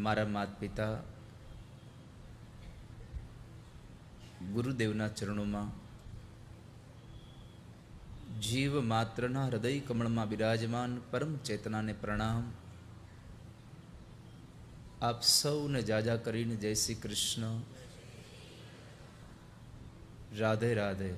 મારા માત પિતા ગુરુદેવના ચરણોમાં જીવ માત્રના હૃદય કમળમાં બિરાજમાન પરમ ચેતનાને પ્રણામ. આપ સૌને જાજા કરીને જય શ્રી કૃષ્ણ, રાધે રાધે.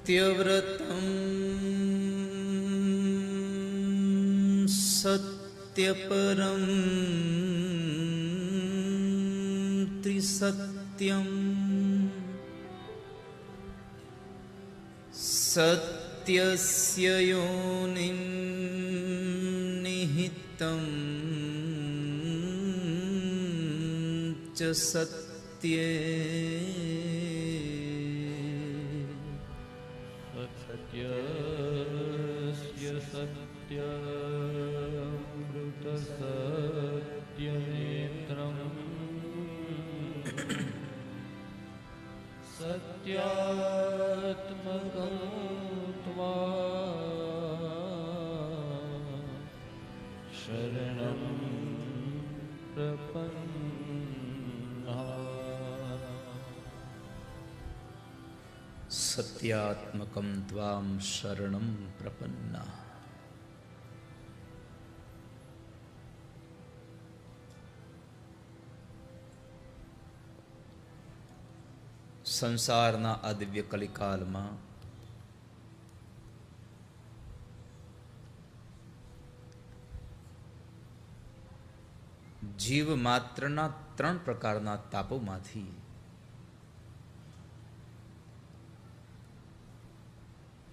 સત્યવ્રતમ સત્યપરમ ત્રિસત્યમ સત્યસ્ય યોનિમ નિહિતમ ચ સત્યે સત્યસ્ય સત્યામૃત સત્યનેત્રમ સત્યાત્મકં ત્વાં શરણં પ્રપન્ના. સત્યાત્મકં ત્વામ શરણં પ્રપન્ના. સંસારના આ દિવ્ય કલિકાલમાં જીવ માત્રના 3 પ્રકારના તાપોમાંથી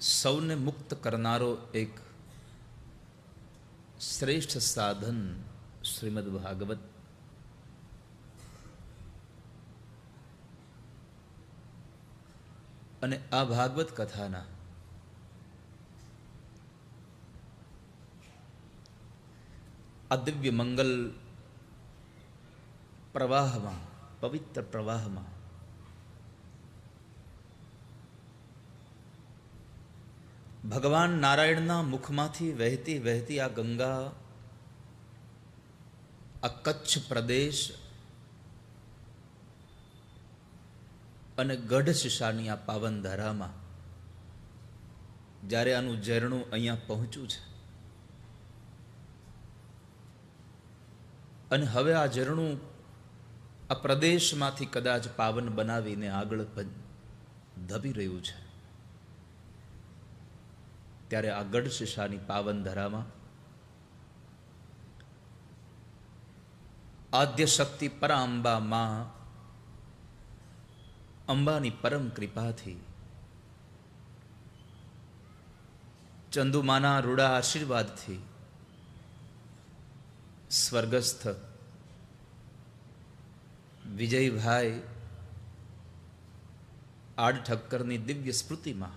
સૌને મુક્ત કરનારો એક શ્રેષ્ઠ સાધન શ્રીમદ ભાગવત. અને આ ભાગવત કથાના આ દિવ્ય મંગલ પ્રવાહમાં પવિત્ર પ્રવાહમાં ભગવાન નારાયણના મુખમાંથી વહેતી વહેતી આ ગંગા, આ કચ્છ પ્રદેશ અને ગઢ શિશાની આ પાવન ધારામાં જ્યારે આનું ઝરણું અહીંયા પહોંચ્યું છે અને હવે આ ઝરણું આ પ્રદેશમાંથી કદાચ પાવન બનાવીને આગળ ધબી રહ્યું છે, ત્યારે આ ગઢ શિશાની પાવન ધરામાં આદ્ય શક્તિ પરાંબા માં અંબાની પરમ કૃપાથી ચંદુમાના રૂડા આશીર્વાદથી સ્વર્ગસ્થ વિજયભાઈ આડ ઠક્કરની દિવ્ય સ્મૃતિમાં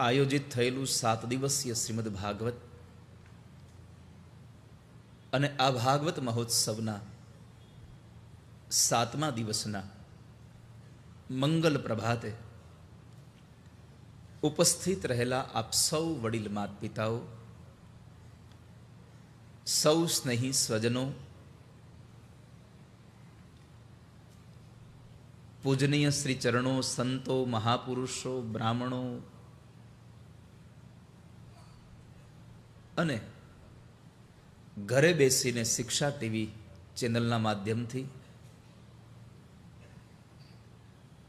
આયોજિત થયેલું 7 દિવસીય શ્રીમદ ભાગવત અને આ ભાગવત મહોત્સવના 7મા દિવસના મંગલ પ્રભાતે ઉપસ્થિત રહેલા આપ સૌ વડીલ માત પિતાઓ, સૌ સ્નેહી સ્વજનો, પૂજનીય શ્રી ચરણો, સંતો, મહાપુરુષો, બ્રાહ્મણો અને ઘરે બેસીને શિક્ષા ટીવી ચેનલના માધ્યમથી,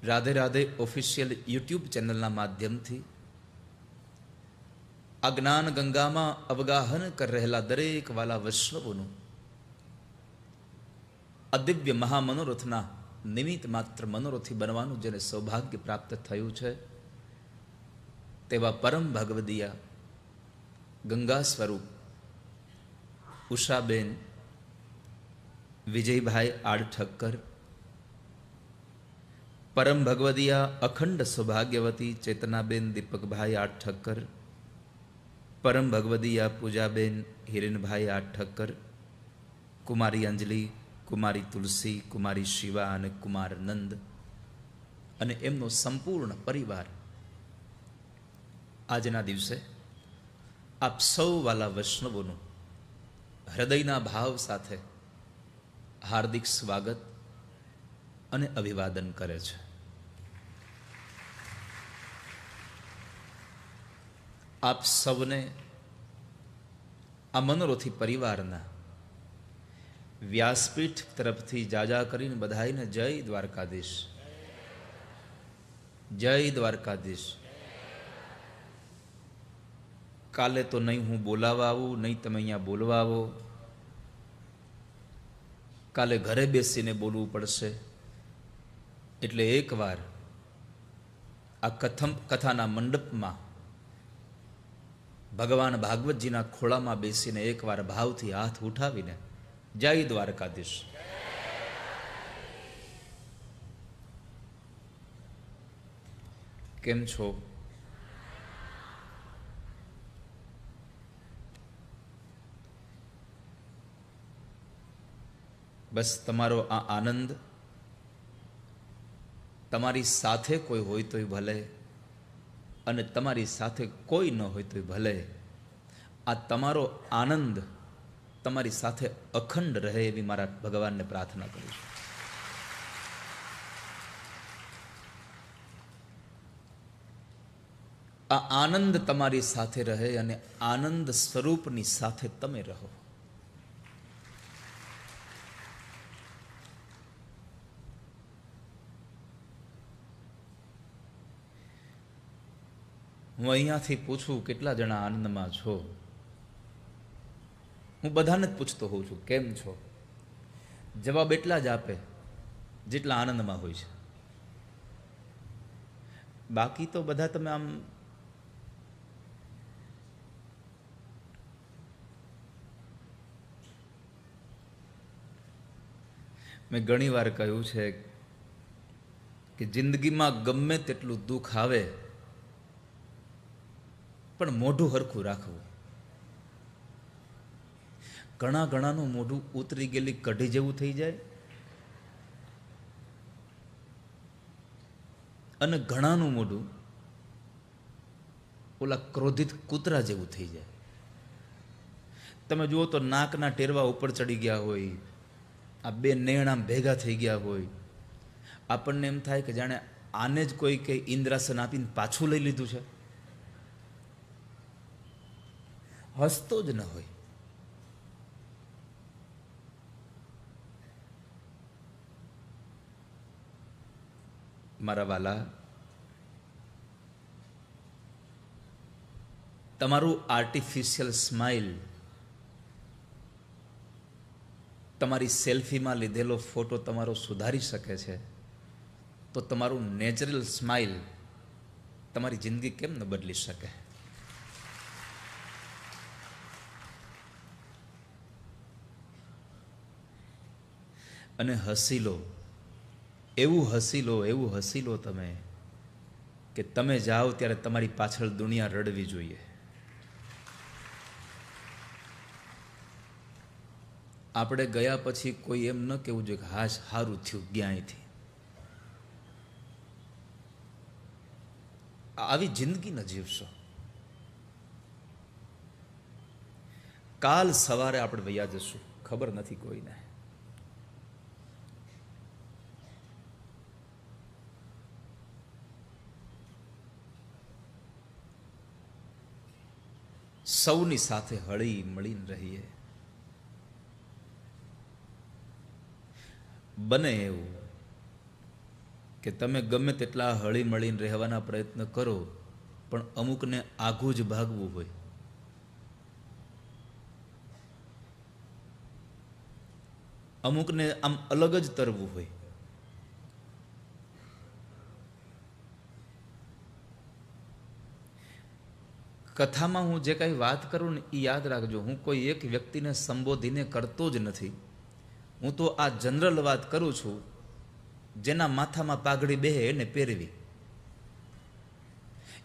રાધે રાધે ઓફિશિયલ યુટ્યુબ ચેનલના માધ્યમથી આ જ્ઞાન ગંગામાં અવગાહન કરી રહેલા દરેક વાલા વૈષ્ણવોનું અદિવ્ય મહામનોરથના નિમિત્ત માત્ર મનોરથી બનવાનું જેને સૌભાગ્ય પ્રાપ્ત થયું છે, તેવા પરમ ભગવદીયા ગંગા સ્વરૂપ ઉષાબેન વિજયભાઈ આડ ઠક્કર, પરમ ભગવદીયા અખંડ સૌભાગ્યવતી ચેતનાબેન દીપકભાઈ આડ ઠક્કર, પરમ ભગવદીયા પૂજાબેન હિરેનભાઈ આડ ઠક્કર, કુમારી અંજલિ, કુમારી તુલસી, કુમારી શિવા અને કુમાર નંદ અને એમનો સંપૂર્ણ પરિવાર આજના દિવસે આપ સૌ વાલા વૈષ્ણવોનું હૃદયના ભાવ સાથે હાર્દિક સ્વાગત અને અભિવાદન કરે છે. આપ સૌને આ મનોરથી પરિવારના વ્યાસપીઠ તરફથી જાજા કરીને બધાઈને જય દ્વારકાધીશ, જય દ્વારકાધીશ. કાલે તો નહીં હું બોલાવા આવું, નહીં તમે અહીંયા બોલવા આવો, કાલે ઘરે બેસીને બોલવું પડશે. એટલે એકવાર આ કથાના મંડપમાં ભગવાન ભાગવતજીના ખોળામાં બેસીને એકવાર ભાવથી હાથ ઉઠાવીને જય દ્વારકાધીશ. કેમ છો? બસ તમારો આ આનંદ તમારી સાથે કોઈ હોય તોય ભલે અને તમારી સાથે કોઈ ન હોય તોય ભલે, આ તમારો આનંદ તમારી સાથે અખંડ રહે એવી મારા ભગવાનને પ્રાર્થના કરું છું. આ આનંદ તમારી સાથે રહે અને આનંદ સ્વરૂપની સાથે તમે રહો. હું અહીંયાથી પૂછું કેટલા જણા આનંદમાં છો, હું બધાને જ પૂછતો હોઉં છું કેમ છો, જવાબ એટલા જ આપે જેટલા આનંદમાં હોય છે. બાકી તો બધા તમે આમ મેં ઘણી વાર કહ્યું છે કે જિંદગીમાં ગમે તેટલું દુઃખ આવે પણ મોઢું હરખું રાખવું. ઘણાનું મોઢું ઉતરી ગયેલી કઢી જેવું થઈ જાય અને ઘણાનું મોઢું ઓલા ક્રોધિત કૂતરા જેવું થઈ જાય. તમે જુઓ તો નાકના ટેરવા ઉપર ચડી ગયા હોય, આ બે નેણા ભેગા થઈ ગયા હોય, આપણને એમ થાય કે જાણે આને જ કોઈ કે ઇન્દ્રાસન આપીને પાછું લઈ લીધું છે. હસતો જ ન હોય. મારા વાલા, તમારું આર્ટિફિશિયલ સ્માઇલ, તમારી સેલ્ફીમાં લીધેલો ફોટો તમારો સુધારી શકે છે, તો તમારું નેચરલ સ્માઇલ તમારી જિંદગી કેમ ન બદલી શકે? અને હસી લો, એવું હસી લો તમે કે તમે જાઓ ત્યારે તમારી પાછળ દુનિયા રડવી જોઈએ. આપણે ગયા પછી કોઈ એમ ન કહેવું જોઈએ કે હાશ સારું થયું ગયા અહીંથી. આવી જિંદગી ન જીવશો. કાલ સવારે આપણે વયા જશું, ખબર નથી કોઈને. સૌની સાથે હળી મળીને રહીએ. બને એવું કે તમે ગમે તેટલા હળી મળીને રહેવાના પ્રયત્ન કરો, પણ અમુકને આઘું જ ભાગવું હોય. અમુકને આમ અલગ જ તરવું હોય. કથામાં હું જે કાંઈ વાત કરું ને એ યાદ રાખજો, હું કોઈ એક વ્યક્તિને સંબોધીને કરતો જ નથી. હું તો આ જનરલ વાત કરું છું. જેના માથામાં પાઘડી બેહે એને પહેરવી.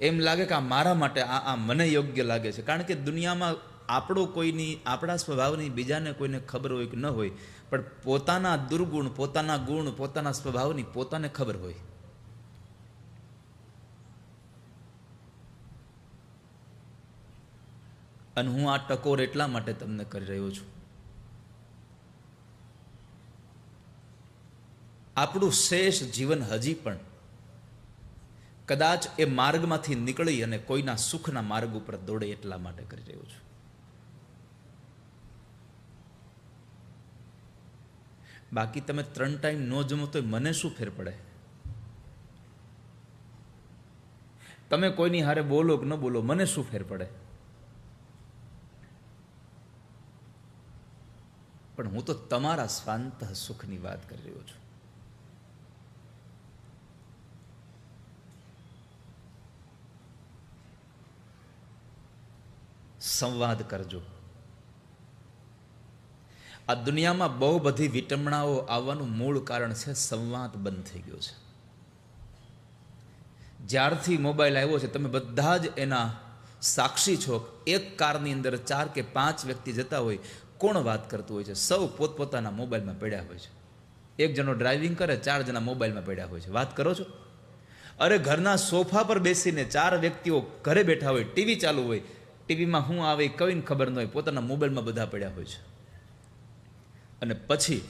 એમ લાગે કે આ મારા માટે, આ મને યોગ્ય લાગે છે. કારણ કે દુનિયામાં આપણો કોઈની, આપણા સ્વભાવની બીજાને કોઈને ખબર હોય કે ન હોય, પણ પોતાના દુર્ગુણ, પોતાના ગુણ, પોતાના સ્વભાવની પોતાને ખબર હોય. અને હું આ ટકોર એટલા માટે તમને કરી રહ્યો છું. આપણું શેષ જીવન હજી પણ કદાચ એ માર્ગમાંથી નીકળી અને કોઈના સુખના માર્ગ ઉપર દોડે એટલા માટે કરી રહ્યો છું. બાકી તમે 3 ટાઈમ ન જમો તો મને શું ફેર પડે? તમે કોઈની હારે બોલો કે ન બોલો, મને શું ફેર પડે? પણ હું તો તમારા સ્વાંત સુખની વાત કરી રહ્યો છું. સંવાદ કરજો. આ દુનિયામાં બહુ બધી વિટંબણાઓ આવવાનું મૂળ કારણ છે સંવાદ બંધ થઈ ગયો છે. જ્યારથી મોબાઈલ આવ્યો છે તમે બધા જ એના સાક્ષી છો. એક કારની અંદર 4 કે 5 વ્યક્તિ જતા હોય, કોણ વાત કરતું હોય છે? સૌ પોતપોતાના મોબાઈલમાં પડ્યા હોય છે. એક જણો ડ્રાઇવિંગ કરે, 4 જણા મોબાઈલમાં પડ્યા હોય છે. વાત કરો છો? અરે ઘરના સોફા પર બેસીને 4 વ્યક્તિઓ ઘરે બેઠા હોય, ટીવી ચાલુ હોય, ટીવીમાં શું આવે કઈને ખબર ન હોય, પોતાના મોબાઈલમાં બધા પડ્યા હોય છે. અને પછી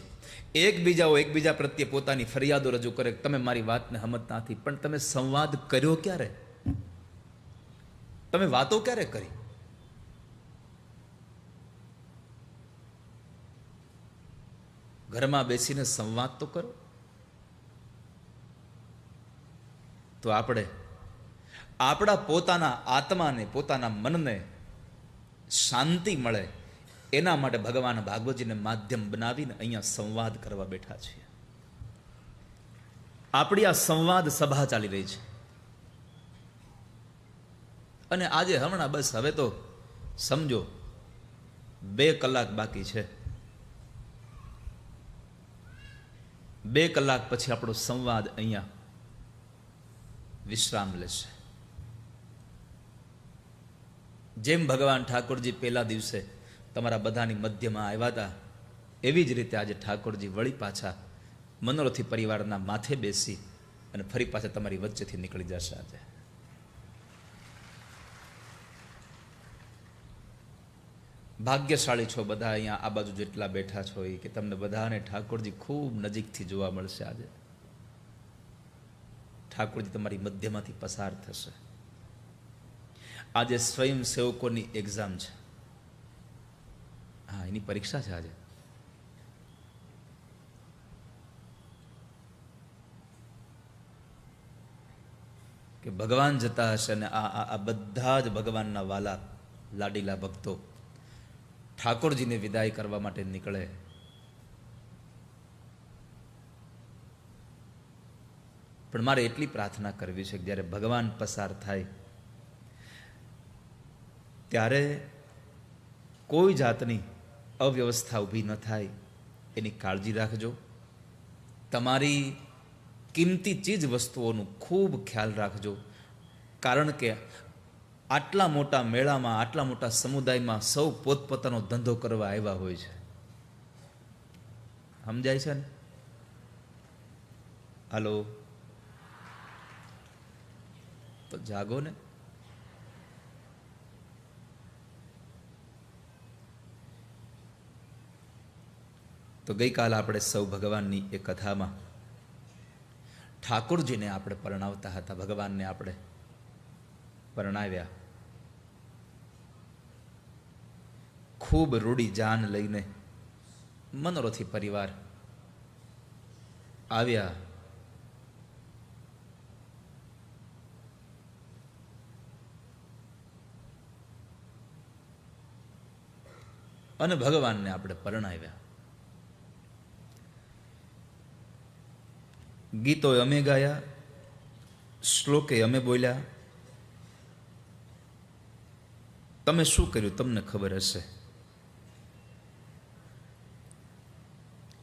એકબીજા પ્રત્યે પોતાની ફરિયાદો રજૂ કરે, તમે મારી વાતને સમજતા નથી. પણ તમે સંવાદ કર્યો ક્યારે? તમે વાતો ક્યારે કરી? ઘરમાં બેસીને સંવાદ તો કરો. તો આપણે આપણા પોતાના આત્માને, પોતાના મનને શાંતિ મળે એના માટે ભગવાન ભાગવતજીને માધ્યમ બનાવીને અહીંયા સંવાદ કરવા બેઠા છીએ. આપણી આ સંવાદ સભા ચાલી રહી છે. અને આજે હમણાં બસ હવે તો સમજો 2 કલાક બાકી છે. 2 કલાક પછી આપણો સંવાદ અહીંયા વિશ્રામ લેશે. જેમ ભગવાન ઠાકોરજી પહેલા દિવસે તમારા બધાની મધ્યમાં આવ્યા હતા, એવી જ રીતે આજે ઠાકોરજી વળી પાછા મનોરથી પરિવારના માથે બેસી અને ફરી પાછા તમારી વચ્ચેથી નીકળી જશે. આજે ભાગ્યશાળી છો બધા અહીંયા આ બાજુ જેટલા બેઠા છો એ, કે તમને બધાને ઠાકોરજી ખૂબ નજીકથી જોવા મળશે. આજે ઠાકોરજી તમારી મધ્યમાંથી પસાર થશે. આજે સ્વયંસેવકોની એક્ઝામ છે. હા, એની પરીક્ષા છે આજે. કે ભગવાન જતા હશે અને આ બધા જ ભગવાનના વાલા લાડીલા ભક્તો ઠાકોરજીને વિદાય કરવા માટે નીકળે. પણ મારે એટલી પ્રાર્થના કરવી છે કે જ્યારે ભગવાન પસાર થાય ત્યારે કોઈ જાતની અવ્યવસ્થા ઊભી ન થાય એની કાળજી રાખજો. તમારી કિંમતી ચીજ વસ્તુઓનું ખૂબ ખ્યાલ રાખજો. કારણ કે આટલા મોટા મેળામાં, આટલા મોટા સમુદાયમાં સૌ પોતપોતાનો ધંધો કરવા આવ્યા હોય છે. સમજાય છે ને? હાલો, તો જાગો ને. તો ગઈકાલ આપણે સૌ ભગવાનની એ કથામાં ઠાકોરજીને આપણે પરણાવતા હતા, ભગવાનને આપણે પરણાવ્યા. ખૂબ રૂડી જાન લઈને મનોરથી પરિવાર આવ્યા. અને ભગવાનને આપણે પરણાવ્યા. ગીતો અમે ગાયા, શ્લોકે અમે બોલ્યા. તમે શું કર્યું તમને ખબર હશે.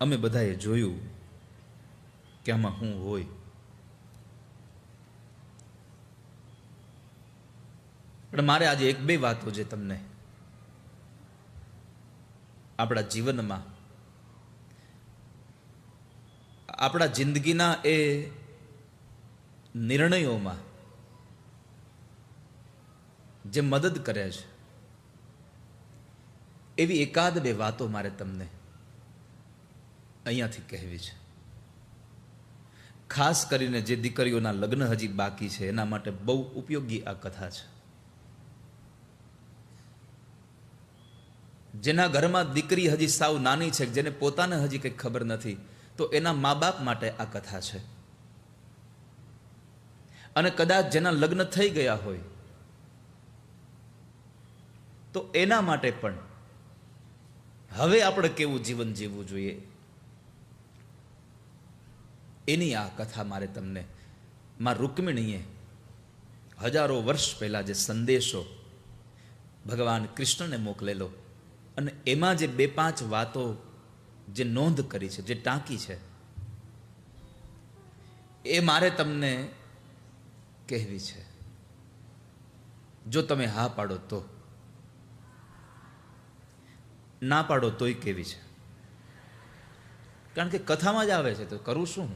અમે બધાએ જોયું કે આમાં શું હોય. પણ મારે આજે એક બે વાતો જે તમને આપણા જીવનમાં, આપણા જિંદગીના એ નિર્ણયોમાં જે મદદ કરે છે એવી એકાદ બે વાતો મારે તમને અહીંયાથી કહેવી છે. ખાસ કરીને જે દીકરીઓના લગ્ન હજી બાકી છે એના માટે બહુ ઉપયોગી આ કથા છે. જેના ઘરમાં દીકરી હજી સાવ નાની છે, જેને પોતાને હજી કંઈ ખબર નથી, તો એના મા બાપ માટે આ કથા છે. અને કદાચ જેના લગ્ન થઈ ગયા હોય તો એના માટે પણ હવે આપણે કેવું જીવન જીવવું જોઈએ એની આ કથા મારે તમને માં રૂકમિણીએ હજારો વર્ષ પહેલા જે સંદેશો ભગવાન કૃષ્ણને મોકલેલો અને એમાં જે બે પાંચ વાતો જે નોંધ કરી છે, જે ટાંકી છે, એ મારે તમને કહેવી છે. જો તમે હા પાડો તો, ના પાડો તોય કેવી છે. કારણ કે કથામાં જ આવે છે તો કરું શું?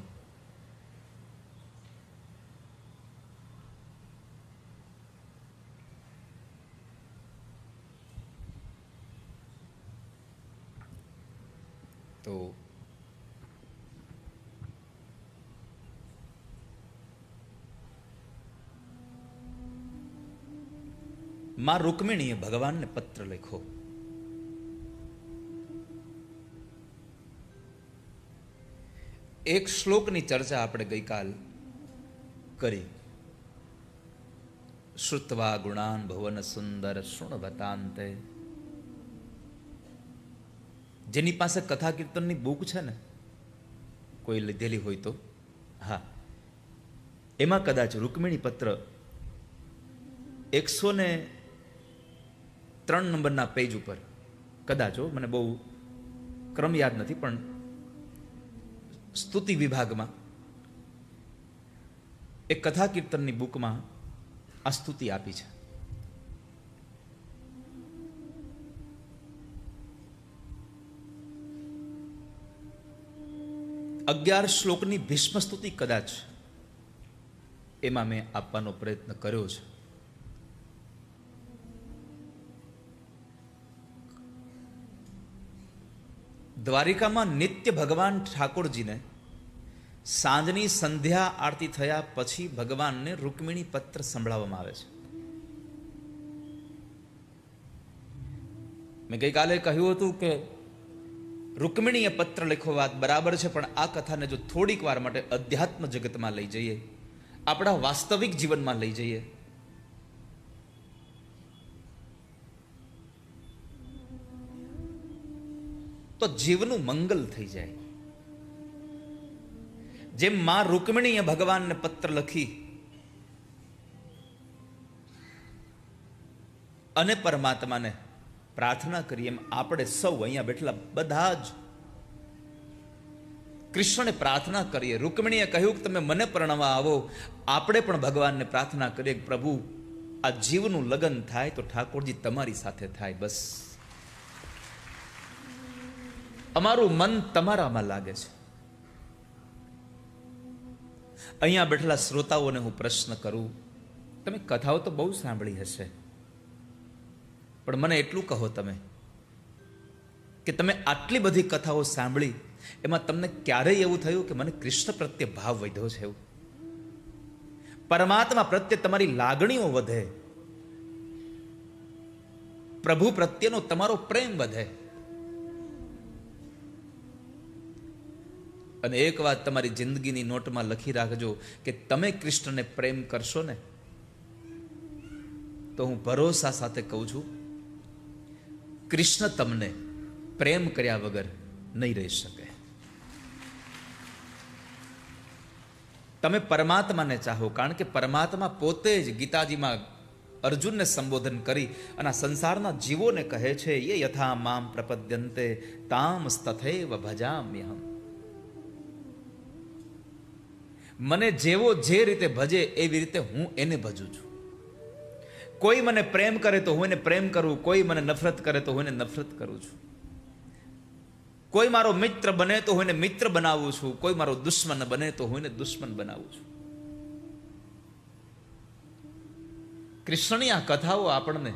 તો માં રૂકમિણીએ ભગવાનને પત્ર લખ્યો. એક શ્લોકની ચર્ચા આપણે ગઈકાલ કરી. શ્રુત્વા ગુણાન ભુવન સુંદર શૃણવતાંતે. જેની પાસે કથા કીર્તનની બુક છે ને, કોઈ લીધેલી હોય તો, હા, એમાં કદાચ રૂકમિણી પત્ર 103 નંબરના પેજ ઉપર કદાચ, મને બહુ ક્રમ યાદ નથી, પણ સ્તુતિ વિભાગમાં એક કથા કીર્તનની બુકમાં આ સ્તુતિ આપી છે. 11 શ્લોકની ભીષ્મ સ્તુતિ કદાચ એમાં મેં આપવાનો પ્રયત્ન કર્યો છે. દ્વારિકામાં નિત્ય ભગવાન ઠાકોરજીને સાંજની સંધ્યા આરતી થયા પછી ભગવાનને રૂકમિણી પત્ર સંભળાવવામાં આવે છે. મેં ગઈકાલે કહ્યું હતું કે રૂકમિણીએ પત્ર લખ્યો વાત બરાબર છે, પણ આ કથાને જો થોડીક વાર માટે અધ્યાત્મ જગતમાં લઈ જઈએ, આપણા વાસ્તવિક જીવનમાં લઈ જઈએ, તો જીવનું મંગલ થઈ જાય. જેમ માં રૂકમિણીએ ભગવાનને પત્ર લખી અને પરમાત્માને પ્રાર્થના કરી, એમ આપણે સૌ અહીંયા બેઠેલા બધા જ કૃષ્ણને પ્રાર્થના કરીએ. રૂકમિણીએ કહ્યું કે તમે મને પરણવા આવો, આપણે પણ ભગવાનને પ્રાર્થના કરીએ કે પ્રભુ આ જીવનું લગ્ન થાય તો ઠાકોરજી તમારી સાથે થાય. બસ અમારું મન તમારામાં લાગે છે. અહીંયા બેઠેલા શ્રોતાઓને હું પ્રશ્ન કરું, તમે કથાઓ તો બહુ સાંભળી હશે, પણ મને એટલું કહો તમે કે તમે આટલી બધી કથાઓ સાંભળી, એમાં તમને ક્યારેય એવું થયું કે મને કૃષ્ણ પ્રત્યે ભાવ વધ્યો છે, એવું પરમાત્મા પ્રત્યે તમારી લાગણીઓ વધે, પ્રભુ પ્રત્યેનો તમારો પ્રેમ વધે? અને એક વાત તમારી જિંદગીની નોટમાં લખી રાખજો કે તમે કૃષ્ણને પ્રેમ કરશો ને, તો હું ભરોસા સાથે કહું છું, કૃષ્ણ તમને પ્રેમ કર્યા વગર નહીં રહી શકે. તમે પરમાત્માને ચાહો, કારણ કે પરમાત્મા પોતે જ ગીતાજીમાં અર્જુનને સંબોધન કરી અને આ સંસારના જીવોને કહે છે, યે યથા મામ પ્રપદ્યન્તે તામ તથૈવ ભજામ્યહમ. મને જેવો જે રીતે ભજે એવી રીતે હું એને ભજું છું. કોઈ મને પ્રેમ કરે તો હું એને પ્રેમ કરું, કોઈ મને નફરત કરે તો હું એને નફરત કરું છું. કોઈ મારો મિત્ર બને તો હું એને મિત્ર બનાવું છું, કોઈ મારો દુશ્મન બને તો હું એને દુશ્મન બનાવું છું. કૃષ્ણની આ કથાઓ આપણને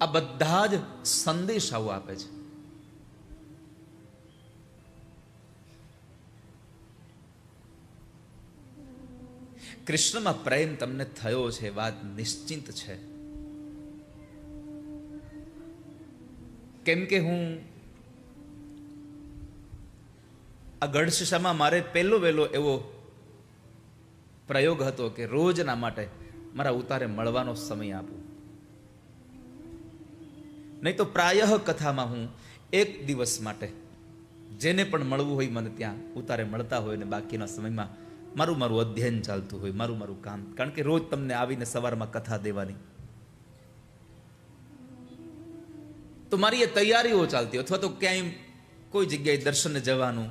આ બધા જ સંદેશાઓ આપે છે. કૃષ્ણમાં પ્રેમ તમને થયો છે, વાત નિશ્ચિંત છે. કેમ કે હું આ ગઢશીશામાં મારે પહેલો વહેલો એવો પ્રયોગ હતો કે રોજના માટે મારા ઉતારે મળવાનો સમય આપું. નહીં તો પ્રાયઃ કથામાં હું એક દિવસ માટે જેને પણ મળવું હોય મને ત્યાં ઉતારે મળતા હોય, ને બાકીના સમયમાં મારું અધ્યયન ચાલતું હોય, મારું કામ. કારણ કે રોજ તમને આવીને સવારમાં કથા દેવાની, તો મારી એ તૈયારીઓ ચાલતી, અથવા તો ક્યાંય કોઈ જગ્યાએ દર્શને જવાનું.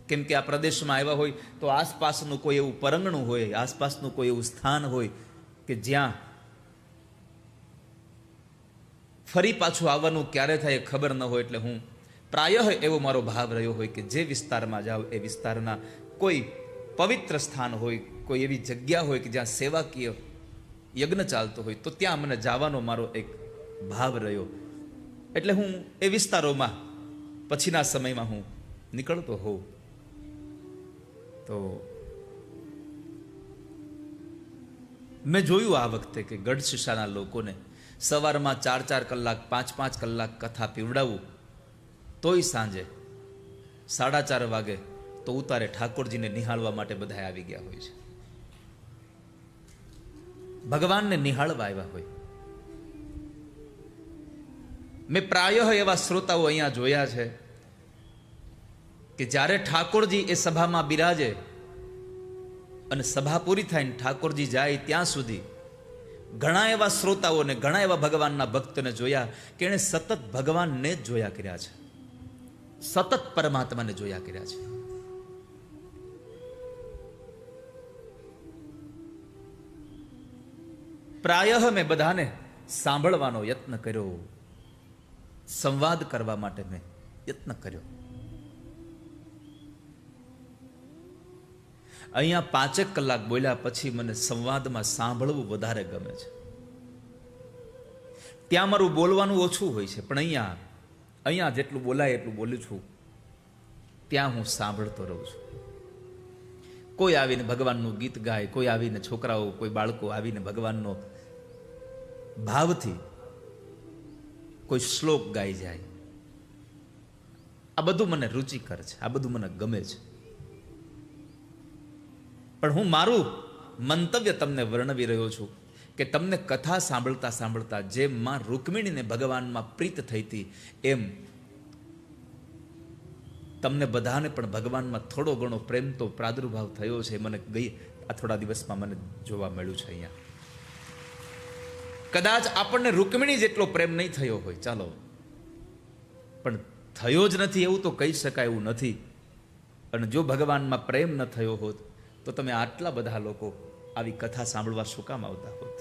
કેમ કે આ પ્રદેશમાં આવ્યા હોય તો આસપાસનું કોઈ એવું પરંગણું હોય, આસપાસનું કોઈ એવું સ્થાન હોય કે જ્યાં ફરી પાછું આવવાનું ક્યારે થાય ખબર ન હોય. એટલે હું પ્રાયઃ એવો મારો ભાવ રહ્યો હોય કે જે વિસ્તારમાં જાઉં એ વિસ્તારના કોઈ પવિત્ર સ્થાન હોય, કોઈ એવી જગ્યા હોય કે જ્યાં સેવાકીય યજ્ઞ ચાલતો હોય, તો ત્યાં મને જવાનો મારો એક ભાવ રહ્યો. એટલે હું એ વિસ્તારોમાં પછીના સમયમાં હું નીકળતો હોઉં. તો મેં જોયું આ વખતે કે ગઢશીશાના લોકોને સવારમાં 4-4 કલાક 5-5 કલાક કથા પીવડાવું, તોય સાંજે 4:30 વાગે તો ઉતારે ઠાકોરજીને નિહાળવા માટે બધા આવી ગયા હોય છે, ભગવાનને નિહાળવા આવ્યા હોય. મેં પ્રાયઃ એવા શ્રોતાઓ અહીંયા જોયા છે કે જ્યારે ઠાકોરજી એ સભામાં બિરાજે અને સભા પૂરી થાય ને ઠાકોરજી જાય ત્યાં સુધી ઘણા એવા શ્રોતાઓને, ઘણા એવા ભગવાનના ભક્તોને જોયા કે એણે સતત ભગવાનને જ જોયા કર્યા છે, સતત પરમાત્માને જોયા કર્યા છે. પ્રાયઃ મેં બધાને સાંભળવાનો યત્ન કર્યો, સંવાદ કરવા માટે મેં યત્ન કર્યો. અહીંયા 5 કલાક બોલ્યા પછી મને સંવાદમાં સાંભળવું વધારે ગમે છે. ત્યાં મારું બોલવાનું ઓછું હોય છે, પણ અહીંયા જેટલું બોલાય એટલું બોલું છું. ત્યાં હું સાંભળતો રહું છું. કોઈ આવીને ભગવાનનું ગીત ગાય, કોઈ આવીને છોકરાઓ, કોઈ બાળકો આવીને ભગવાનનો ભાવથી કોઈ શ્લોક ગાઈ જાય. આ બધું મને રુચિકર છે, આ બધું મને ગમે છે. પણ હું મારું મંતવ્ય તમને વર્ણવી રહ્યો છું કે તમને કથા સાંભળતા સાંભળતા જેમ માં રૂકમિણીને ભગવાનમાં પ્રીત થઈ હતી, એમ તમને બધાને પણ ભગવાનમાં થોડો ઘણો પ્રેમ તો પ્રાદુર્ભાવ થયો છે. મને આ થોડા દિવસમાં મને જોવા મળ્યું છે. અહીંયા કદાચ આપણને રૂકમિણી જેટલો પ્રેમ નહીં થયો હોય, ચાલો, પણ થયો જ નથી એવું તો કહી શકાય એવું નથી. અને જો ભગવાનમાં પ્રેમ ન થયો હોત તો તમે આટલા બધા લોકો આવી કથા સાંભળવા શું કામ આવતા હોત?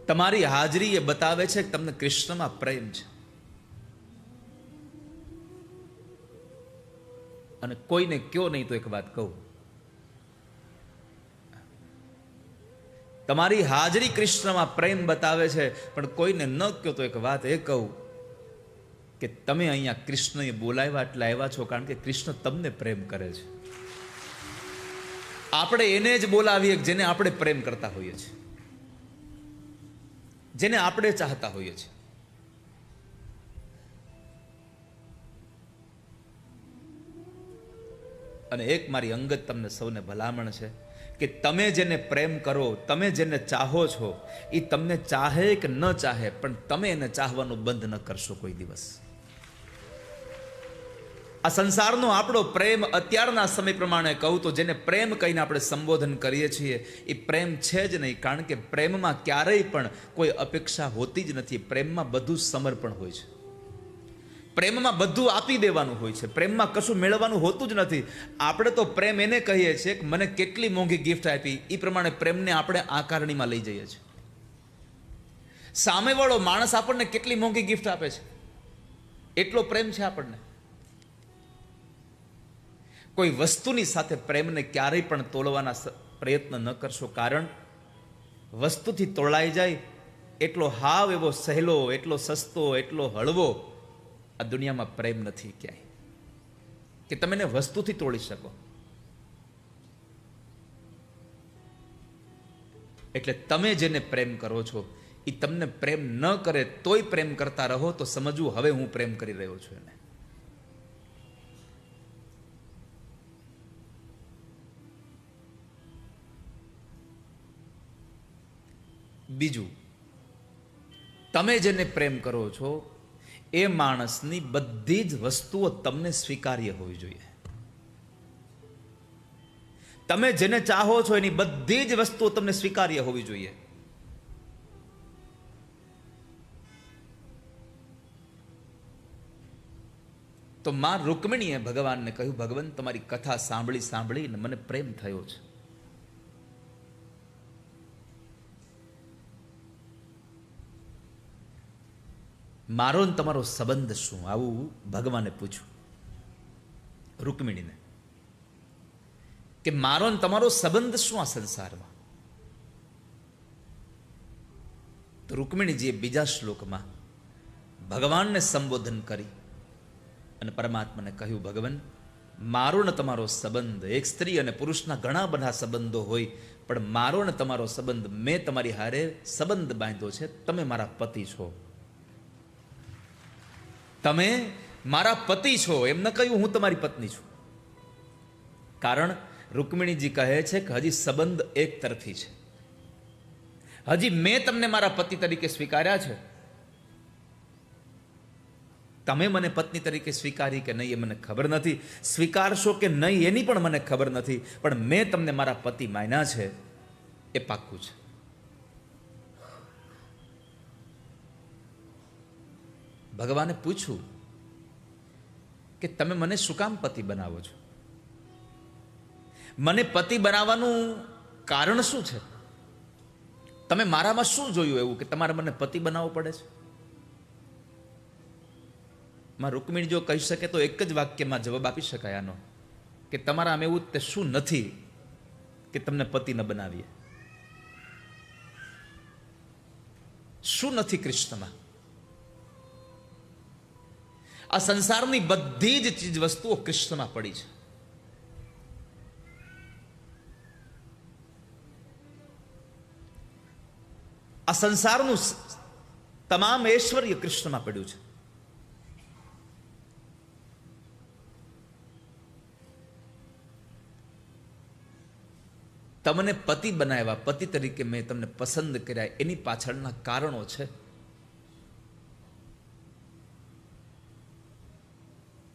તમારી હાજરી એ બતાવે છે કે તમને કૃષ્ણમાં પ્રેમ છે. અને કોઈને કયો નહીં તો એક વાત કહું, તમારી હાજરી કૃષ્ણમાં પ્રેમ બતાવે છે, પણ કોઈને ન કહો તો એક વાત એ કહું કે તમે અહીંયા કૃષ્ણએ બોલાવ્યા એટલે આવ્યા છો કારણ કે કૃષ્ણ તમને પ્રેમ કરે છે. આપણે એને જ બોલાવીએ જેને આપણે પ્રેમ કરતા હોઈએ છીએ, જેને આપણે ચાહતા હોઈએ છીએ. અને એક મારી અંગત તમને સૌને ભલામણ છે કે તમે જેને પ્રેમ કરો, તમે જેને ચાહો છો, એ તમને ચાહે કે ન ચાહે, પણ તમે એને ચાહવાનું બંધ ન કરશો કોઈ દિવસ. આ સંસારનો આપણો પ્રેમ અત્યારના સમય પ્રમાણે કહું તો જેને પ્રેમ કહીને આપણે સંબોધન કરીએ છીએ એ પ્રેમ છે જ નહીં. કારણ કે પ્રેમમાં ક્યારેય પણ કોઈ અપેક્ષા હોતી જ નથી. પ્રેમમાં બધું સમર્પણ હોય છે. પ્રેમમાં બધું આપી દેવાનું હોય છે. પ્રેમમાં કશું મેળવવાનું હોતું જ નથી. આપણે તો પ્રેમ એને કહીએ છીએ કે મને કેટલી મોંઘી ગિફ્ટ આપી, એ પ્રમાણે પ્રેમને આપણે આકારણીમાં લઈ જઈએ છીએ. સામેવાળો માણસ આપણને કેટલી મોંઘી ગિફ્ટ આપે છે, એટલો પ્રેમ છે આપણને. કોઈ વસ્તુની સાથે પ્રેમને ક્યારેય પણ તોલવાના પ્રયત્ન ન કરશો, કારણ વસ્તુથી તોળાઈ જાય એટલો હાવ એવો સહેલો, એટલો સસ્તો, એટલો હળવો આ દુનિયામાં પ્રેમ નથી ક્યાંય કે તમે એને વસ્તુથી તોડી શકો. એટલે તમે જેને પ્રેમ કરો છો એ તમને પ્રેમ ન કરે તોય પ્રેમ કરતા રહો તો સમજવું હવે હું પ્રેમ કરી રહ્યો છું એને. બીજું, તમે જેને પ્રેમ કરો છો એ માણસની બધી જ વસ્તુઓ તમને સ્વીકાર્ય હોવી જોઈએ. તમે જેને ચાહો છો એની બધી જ વસ્તુઓ તમને સ્વીકાર્ય હોવી જોઈએ. તો માં રૂકમિણીએ ભગવાનને કહ્યું, ભગવાન તમારી કથા સાંભળી સાંભળીને મને પ્રેમ થયો છે. મારો ને તમારો સંબંધ શું? આવું ભગવાને પૂછ્યું રૂકમિણીને કે મારો ને તમારો સંબંધ શું આ સંસારમાં? તો રૂકમિણીજીએ બીજા શ્લોકમાં ભગવાનને સંબોધન કરી અને પરમાત્માને કહ્યું, ભગવાન મારો ને તમારો સંબંધ, એક સ્ત્રી અને પુરુષના ઘણા બધા સંબંધો હોય, પણ મારો ને તમારો સંબંધ, મેં તમારી હારે સંબંધ બાંધ્યો છે. તમે મારા પતિ છો, તમે મારા પતિ છો. એમ ન કહ્યું હું તમારી પત્ની છું. કારણ રૂકમિણીજી કહે છે કે હજી સંબંધ એક તરફી છે. હજી મેં તમને મારા પતિ તરીકે સ્વીકાર્યા છે. તમે મને પત્ની તરીકે સ્વીકારી કે નહીં એ મને ખબર નથી. સ્વીકારશો કે નહીં એની પણ મને ખબર નથી, પણ મેં તમને મારા પતિ માન્યા છે એ પાક્કું છે. ભગવાને પૂછ્યું કે તમે મને શું કામ પતિ બનાવો છો? મને પતિ બનાવવાનું કારણ શું છે? તમે મારામાં શું જોયું એવું કે તમારે મને પતિ બનાવવો પડે છે? માં રૂકમિણી જો કહી શકે તો એક જ વાક્યમાં જવાબ આપી શકાય આનો, કે તમારામાં એવું તે શું નથી કે તમને પતિ ન બનાવીએ? શું નથી કૃષ્ણમાં? આ સંસારની બધી જ ચીજ વસ્તુઓ કૃષ્ણમાં પડી છે. આ સંસારનું તમામ ઐશ્વર્ય કૃષ્ણમાં પડ્યું છે. તમને પતિ બનાવ્યા, પતિ તરીકે મેં તમને પસંદ કર્યા, એની પાછળના કારણો છે.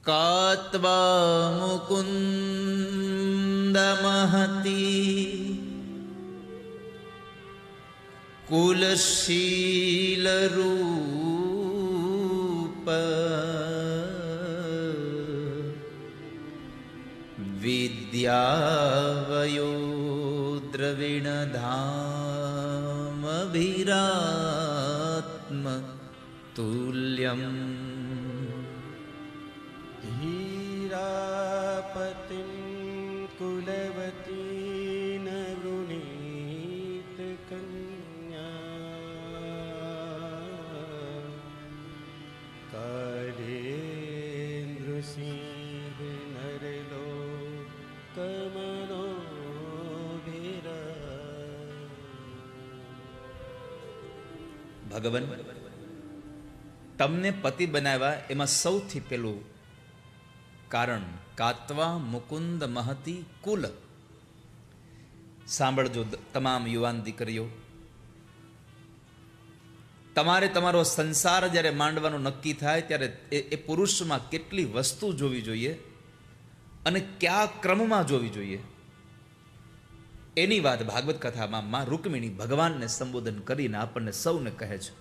કાત્વા મુકુંદ મહતી કુલશીલ રૂપ વિદ્યાવયો દ્રવિણ ધામ ભીરાત્મ તુલ્યમ ધીરાપતિમ કુલવતી ન વૃણીત કન્યા કાળેન્દ્રસિંહ નરલો કમનો ભગવાન તમને પતિ બનાવ્યા એમાં સૌથી પેલું કારણ કાત્વા મુકુંદ મહતી કુલ. સાંભળજો તમામ યુવાન દીકરીઓ, તમારે તમારો સંસાર જ્યારે માંડવાનું નક્કી થાય ત્યારે એ પુરુષમાં કેટલી વસ્તુ જોવી જોઈએ અને કયા ક્રમમાં જોવી જોઈએ એની વાત ભાગવત કથામાં માં રૂકમિણી ભગવાનને સંબોધન કરીને આપણને સૌને કહે છે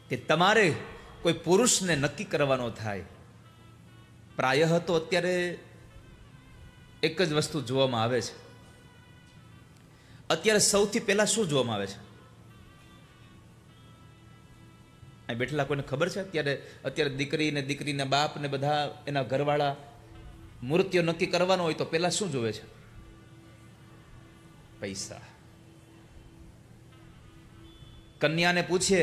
કે તમારે કોઈ પુરુષને નક્કી કરવાનો થાય, પ્રાયઃ તો અત્યારે એક જ વસ્તુ જોવામાં આવે છે. અત્યારે સૌથી પહેલા શું જોવામાં આવે છે? અહીં બેઠેલા કોઈને ખબર છે? અત્યારે દીકરીને બાપ ને બધા એના ઘરવાળા મૂર્તિઓ નક્કી કરવાનો હોય તો પેલા શું જોવે છે? પૈસા. કન્યાને પૂછે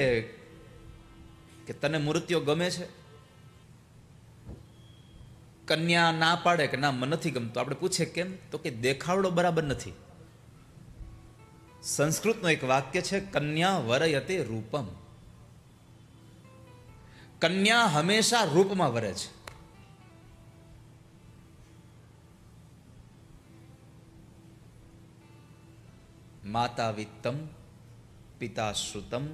કે તને મૂર્તિઓ ગમે છે? કન્યા ના પાડે કે ના મને નથી ગમતો. આપણે પૂછે કેમ? તો કે દેખાવડો બરાબર નથી. સંસ્કૃતનો એક વાક્ય છે, કન્યા વરયતે રૂપમ. કન્યા હંમેશા રૂપમાં વરે છે. માતા વિત્તમ પિતા શ્રુતમ.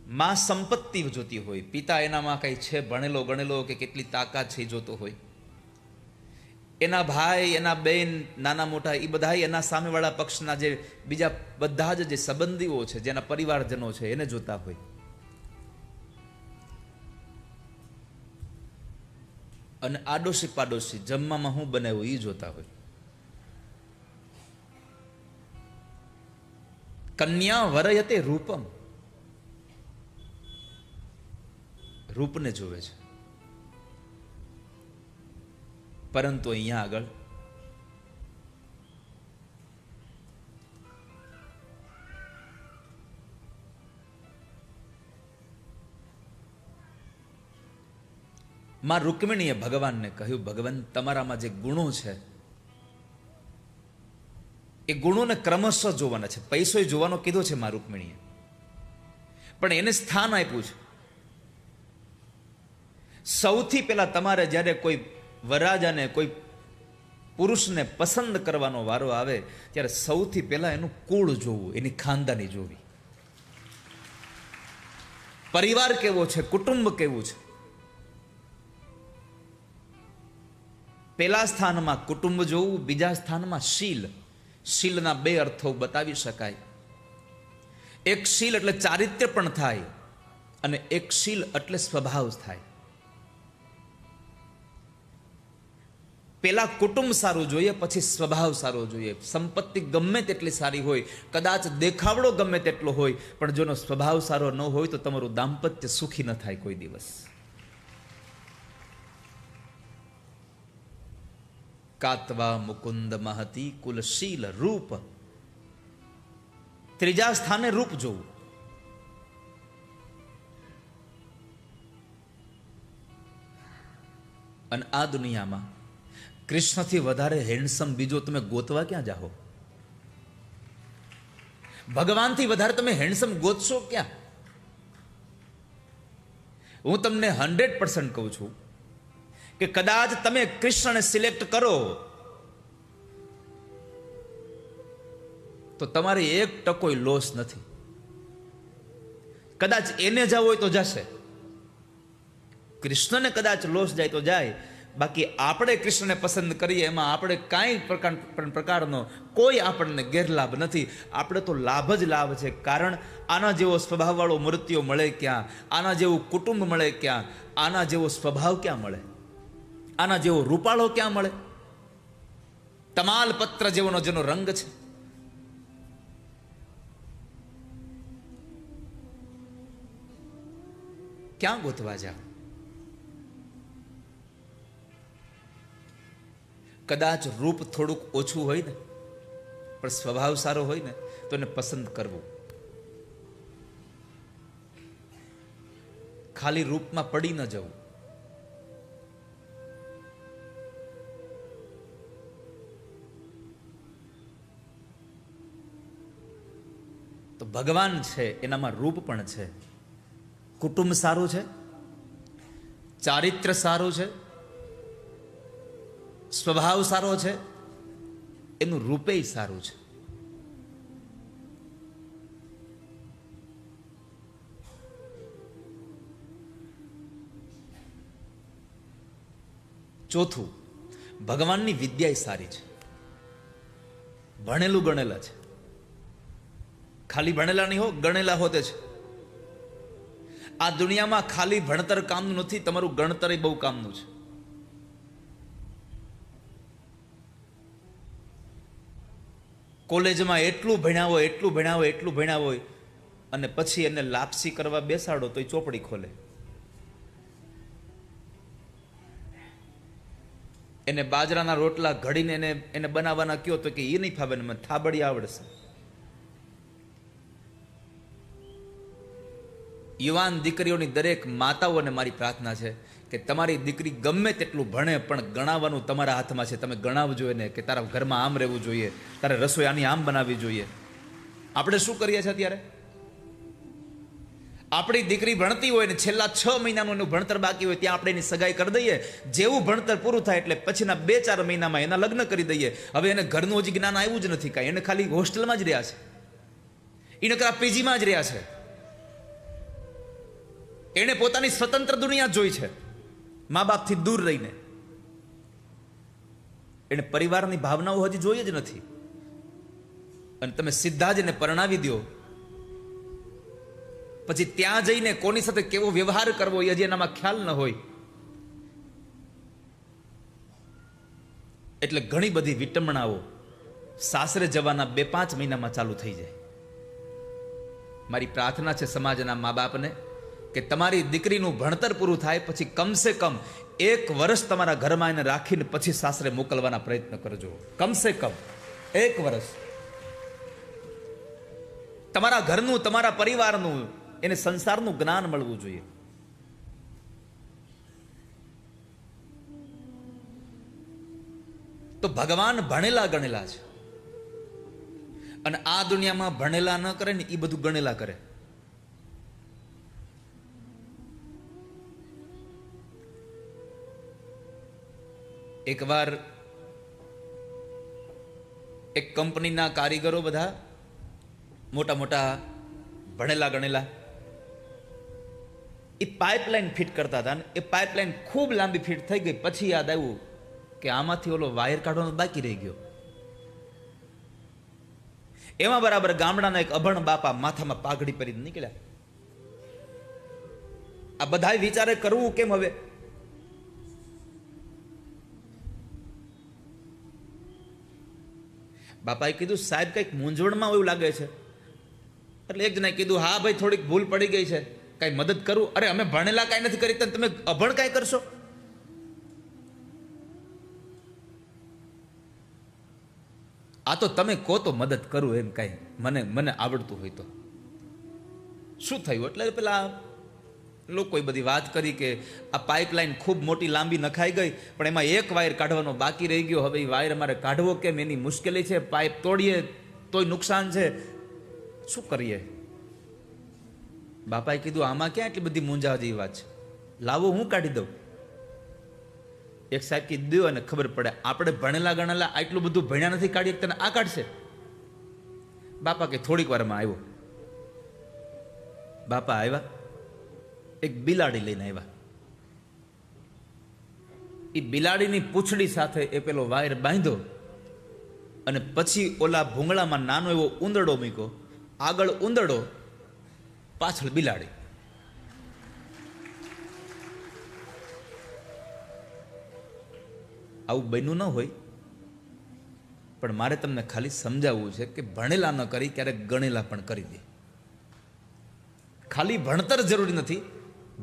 માં સંપત્તિ જોતી હોય, પિતા એનામાં કઈ છે ભણેલો ગણેલો કે કેટલી તાકાત છે જોતો હોય. એના ભાઈ, એના બેન, નાના મોટા એ બધા એના સામેવાળા પક્ષના જે બીજા બધા જ જે સંબંધીઓ છે, જેના પરિવારજનો છે એને જોતા હોય. અને આડોશી પાડોશી જમવામાં હું બનાવ્યું એ જોતા હોય. કન્યા વરયતે રૂપમ. રૂપને જોવે છે. પરંતુ અહીંયા આગળ માં રૂકમિણીએ ભગવાનને કહ્યું, ભગવાન તમારામાં જે ગુણો છે એ ગુણોને ક્રમશઃ જોવાના છે. પૈસો જોવાનો કીધો છે માં રૂકમિણીએ, પણ એને સ્થાન આપ્યું છે. સૌથી પહેલા તમારે જ્યારે કોઈ વરરાજાને, કોઈ પુરુષને પસંદ કરવાનો વારો આવે ત્યારે સૌથી પહેલા એનું કુળ જોવું, એની ખાનદાની જોવી, પરિવાર કેવો છે, કુટુંબ કેવું છે. પહેલા સ્થાનમાં કુટુંબ જોવું, બીજા સ્થાનમાં શીલ. શીલના બે અર્થો બતાવી શકાય. એક શીલ એટલે ચારિત્ર્ય પણ થાય અને એક શીલ એટલે સ્વભાવ થાય. પેલા કુટુંબ સારું જોઈએ, પછી સ્વભાવ સારો જોઈએ. સંપત્તિ ગમે તેટલી સારી હોય, કદાચ દેખાવડો ગમે તેટલો હોય, પણ જેનો સ્વભાવ સારો ન હોય તો તમારું દાંપત્ય સુખી ન થાય કોઈ દિવસ. કાત્વા મુકુંદ મહતી કુલશીલ રૂપ. ત્રીજા સ્થાને રૂપ જોવું. અને આ દુનિયામાં કૃષ્ણથી વધારે હેન્ડસમ બીજો તમે ગોતવા ક્યાં જાઓ? ભગવાનથી વધારે તમે હેન્ડસમ ગોતશો ક્યાં? હું તમને 100% કહું છું કે કદાચ તમે કૃષ્ણને સિલેક્ટ કરો તો તમારે 1% લોસ નથી. કદાચ એને જવું હોય તો જશે, કૃષ્ણને કદાચ લોસ જાય તો જાય, બાકી આપણે કૃષ્ણને પસંદ કરીએ એમાં આપણે કાંઈ પ્રકારનો કોઈ આપણને ગેરલાભ નથી. આપણે તો લાભ જ લાભ છે. કારણ આના જેવો સ્વભાવવાળો મૃત્યુ મળે ક્યાં? આના જેવું કુટુંબ મળે ક્યાં? આના જેવો સ્વભાવ ક્યાં મળે? આના જેવો રૂપાળો ક્યાં મળે? તમાલપત્ર જેવોનો જેનો રંગ છે. ક્યાં ગોતવા જાઓ? કદાચ રૂપ થોડુંક ઓછું હોય ને, પણ સ્વભાવ સારો હોય ને તો એને પસંદ કરવું. ખાલી રૂપમાં પડી ન જવું. તો ભગવાન છે એનામાં રૂપ પણ છે, કુટુંબ સારું છે, ચારિત્ર સારું છે, સ્વભાવ સારો છે, એનું રૂપે સારું છે. ચોથું, ભગવાનની વિદ્યા સારી છે, ભણેલું ગણેલા છે. ખાલી ભણેલા નહીં હો, ગણેલા હોતે છે. આ દુનિયામાં ખાલી ભણતર કામનું નથી, તમારું ગણતર બહુ કામનું છે. કોલેજમાં એટલું ભણ્યા હોય, એટલું ભણ્યા હોય, એટલું ભણ્યા હોય, અને પછી એને લાપસી કરવા બેસાડો તો એ ચોપડી ખોલે. એને બાજરાના રોટલા ઘડીને એને બનાવવાના કયો તો કે એ નહીં ફાવે, મને થાબડી આવડશે. યુવાન દીકરીઓની દરેક માતાઓને મારી પ્રાર્થના છે કે તમારી દીકરી ગમે તેટલું ભણે પણ ગણાવવાનું તમારા હાથમાં છે. તમે ગણાવજો એને કે તારા ઘરમાં આમ રહેવું જોઈએ, તારે રસોઈ આની આમ બનાવવી જોઈએ. આપણે શું કરીએ છીએ અત્યારે? આપણી દીકરી ભણતી હોય ને છેલ્લા 6 મહિનાનું એનું ભણતર બાકી હોય ત્યાં આપણે એની સગાઈ કરી દઈએ. જેવું ભણતર પૂરું થાય એટલે પછીના 2-4 મહિનામાં એના લગ્ન કરી દઈએ. હવે એને ઘરનું હજી જ્ઞાન આવ્યું જ નથી કાંઈ, એને ખાલી હોસ્ટેલમાં જ રહ્યા છે, એને નકરા પીજીમાં જ રહ્યા છે. એને પોતાની સ્વતંત્ર દુનિયા જોઈ છે, મા બાપથી દૂર રહીને. એને પરિવારની ભાવનાઓ હજી જોઈ જ નથી. અને તમે સીધા જ એને પરણાવી દો, પછી ત્યાં જઈને કોની સાથે કેવો વ્યવહાર કરવો એ હજી એનામાં ખ્યાલ ન હોય. એટલે ઘણી બધી વિટંબણાઓ સાસરે જવાના 2-5 મહિનામાં ચાલુ થઈ જાય. મારી પ્રાર્થના છે સમાજના મા બાપને કે તમારી દીકરીનું ભણતર પૂરું થાય પછી કમસે કમ 1 વર્ષ તમારા ઘરમાં એને રાખીને પછી સાસરે મોકલવાના પ્રયત્ન કરજો. કમસે કમ 1 વર્ષ તમારા ઘરનું, તમારા પરિવારનું, એને સંસારનું જ્ઞાન મળવું જોઈએ. તો ભગવાન ભણેલા ગણેલા છે, અને આ દુનિયામાં ભણેલા ન કરે ને એ બધું ગણેલા કરે. એકવાર એક કંપનીના કારીગરો બધા મોટા મોટા ભણેલા ગણેલા એ પાઇપલાઇન ફિટ કરતા હતા. એ પાઇપલાઇન ખૂબ લાંબી ફિટ થઈ ગઈ. પછી યાદ આવ્યું કે આમાંથી ઓલો વાયર કાઢવાનો બાકી રહી ગયો. એમાં બરાબર ગામડાના એક અભણ બાપા માથામાં પાઘડી પહેરીને નીકળ્યા. આ બધા વિચારે કરવું કેમ હવે? બાપાએ કીધું સાહેબ કંઈક મૂંઝવણમાં એવું લાગે છે. એટલે એક જણાએ કીધું હા ભાઈ થોડીક ભૂલ પડી ગઈ છે, કાંઈ મદદ કરું? અરે અમે ભણેલા કાંઈ નથી કરી, તમે અભણ કાંઈ કરશો? આ તો તમે કહો તો મદદ કરું, એમ કાંઈ મને આવડતું હોય તો. શું થયું? એટલે પેલા લોકોએ બધી વાત કરી કે આ પાઇપલાઇન ખૂબ મોટી લાંબી નખાઈ ગઈ, પણ એમાં એક વાયર કાઢવાનો બાકી રહી ગયો. હવે એ વાયર અમારે કાઢવો કેમ, એની મુશ્કેલી છે. પાઇપ તોડીએ તોય નુકસાન છે, શું કરીએ? બાપાએ કીધું આમાં ક્યાં એટલી બધી મૂંઝાવા જેવી વાત છે, લાવો હું કાઢી દઉં. એક સાહેબ કીધું અને ખબર પડે આપણે ભણેલા ગણેલા આટલું બધું ભણ્યા નથી, કાઢી તને આ કાઢશે? બાપા કે થોડીક વારમાં આવ્યો. બાપા આવ્યા, એક બિલાડી લઈને આવ્યા. એ બિલાડીની પૂંછડી સાથે એ પેલો વાયર બાંધ્યો અને પછી ઓલા ભૂંગળામાં નાનો એવો ઉંદરડો મૂક્યો. આગળ ઉંદરડો, પાછળ બિલાડી. આવું બન્યું ન હોય, પણ મારે તમને ખાલી સમજાવવું છે કે ભણેલા ન કરી ક્યારેક ગણેલા પણ કરી દે. ખાલી ભણતર જરૂરી નથી,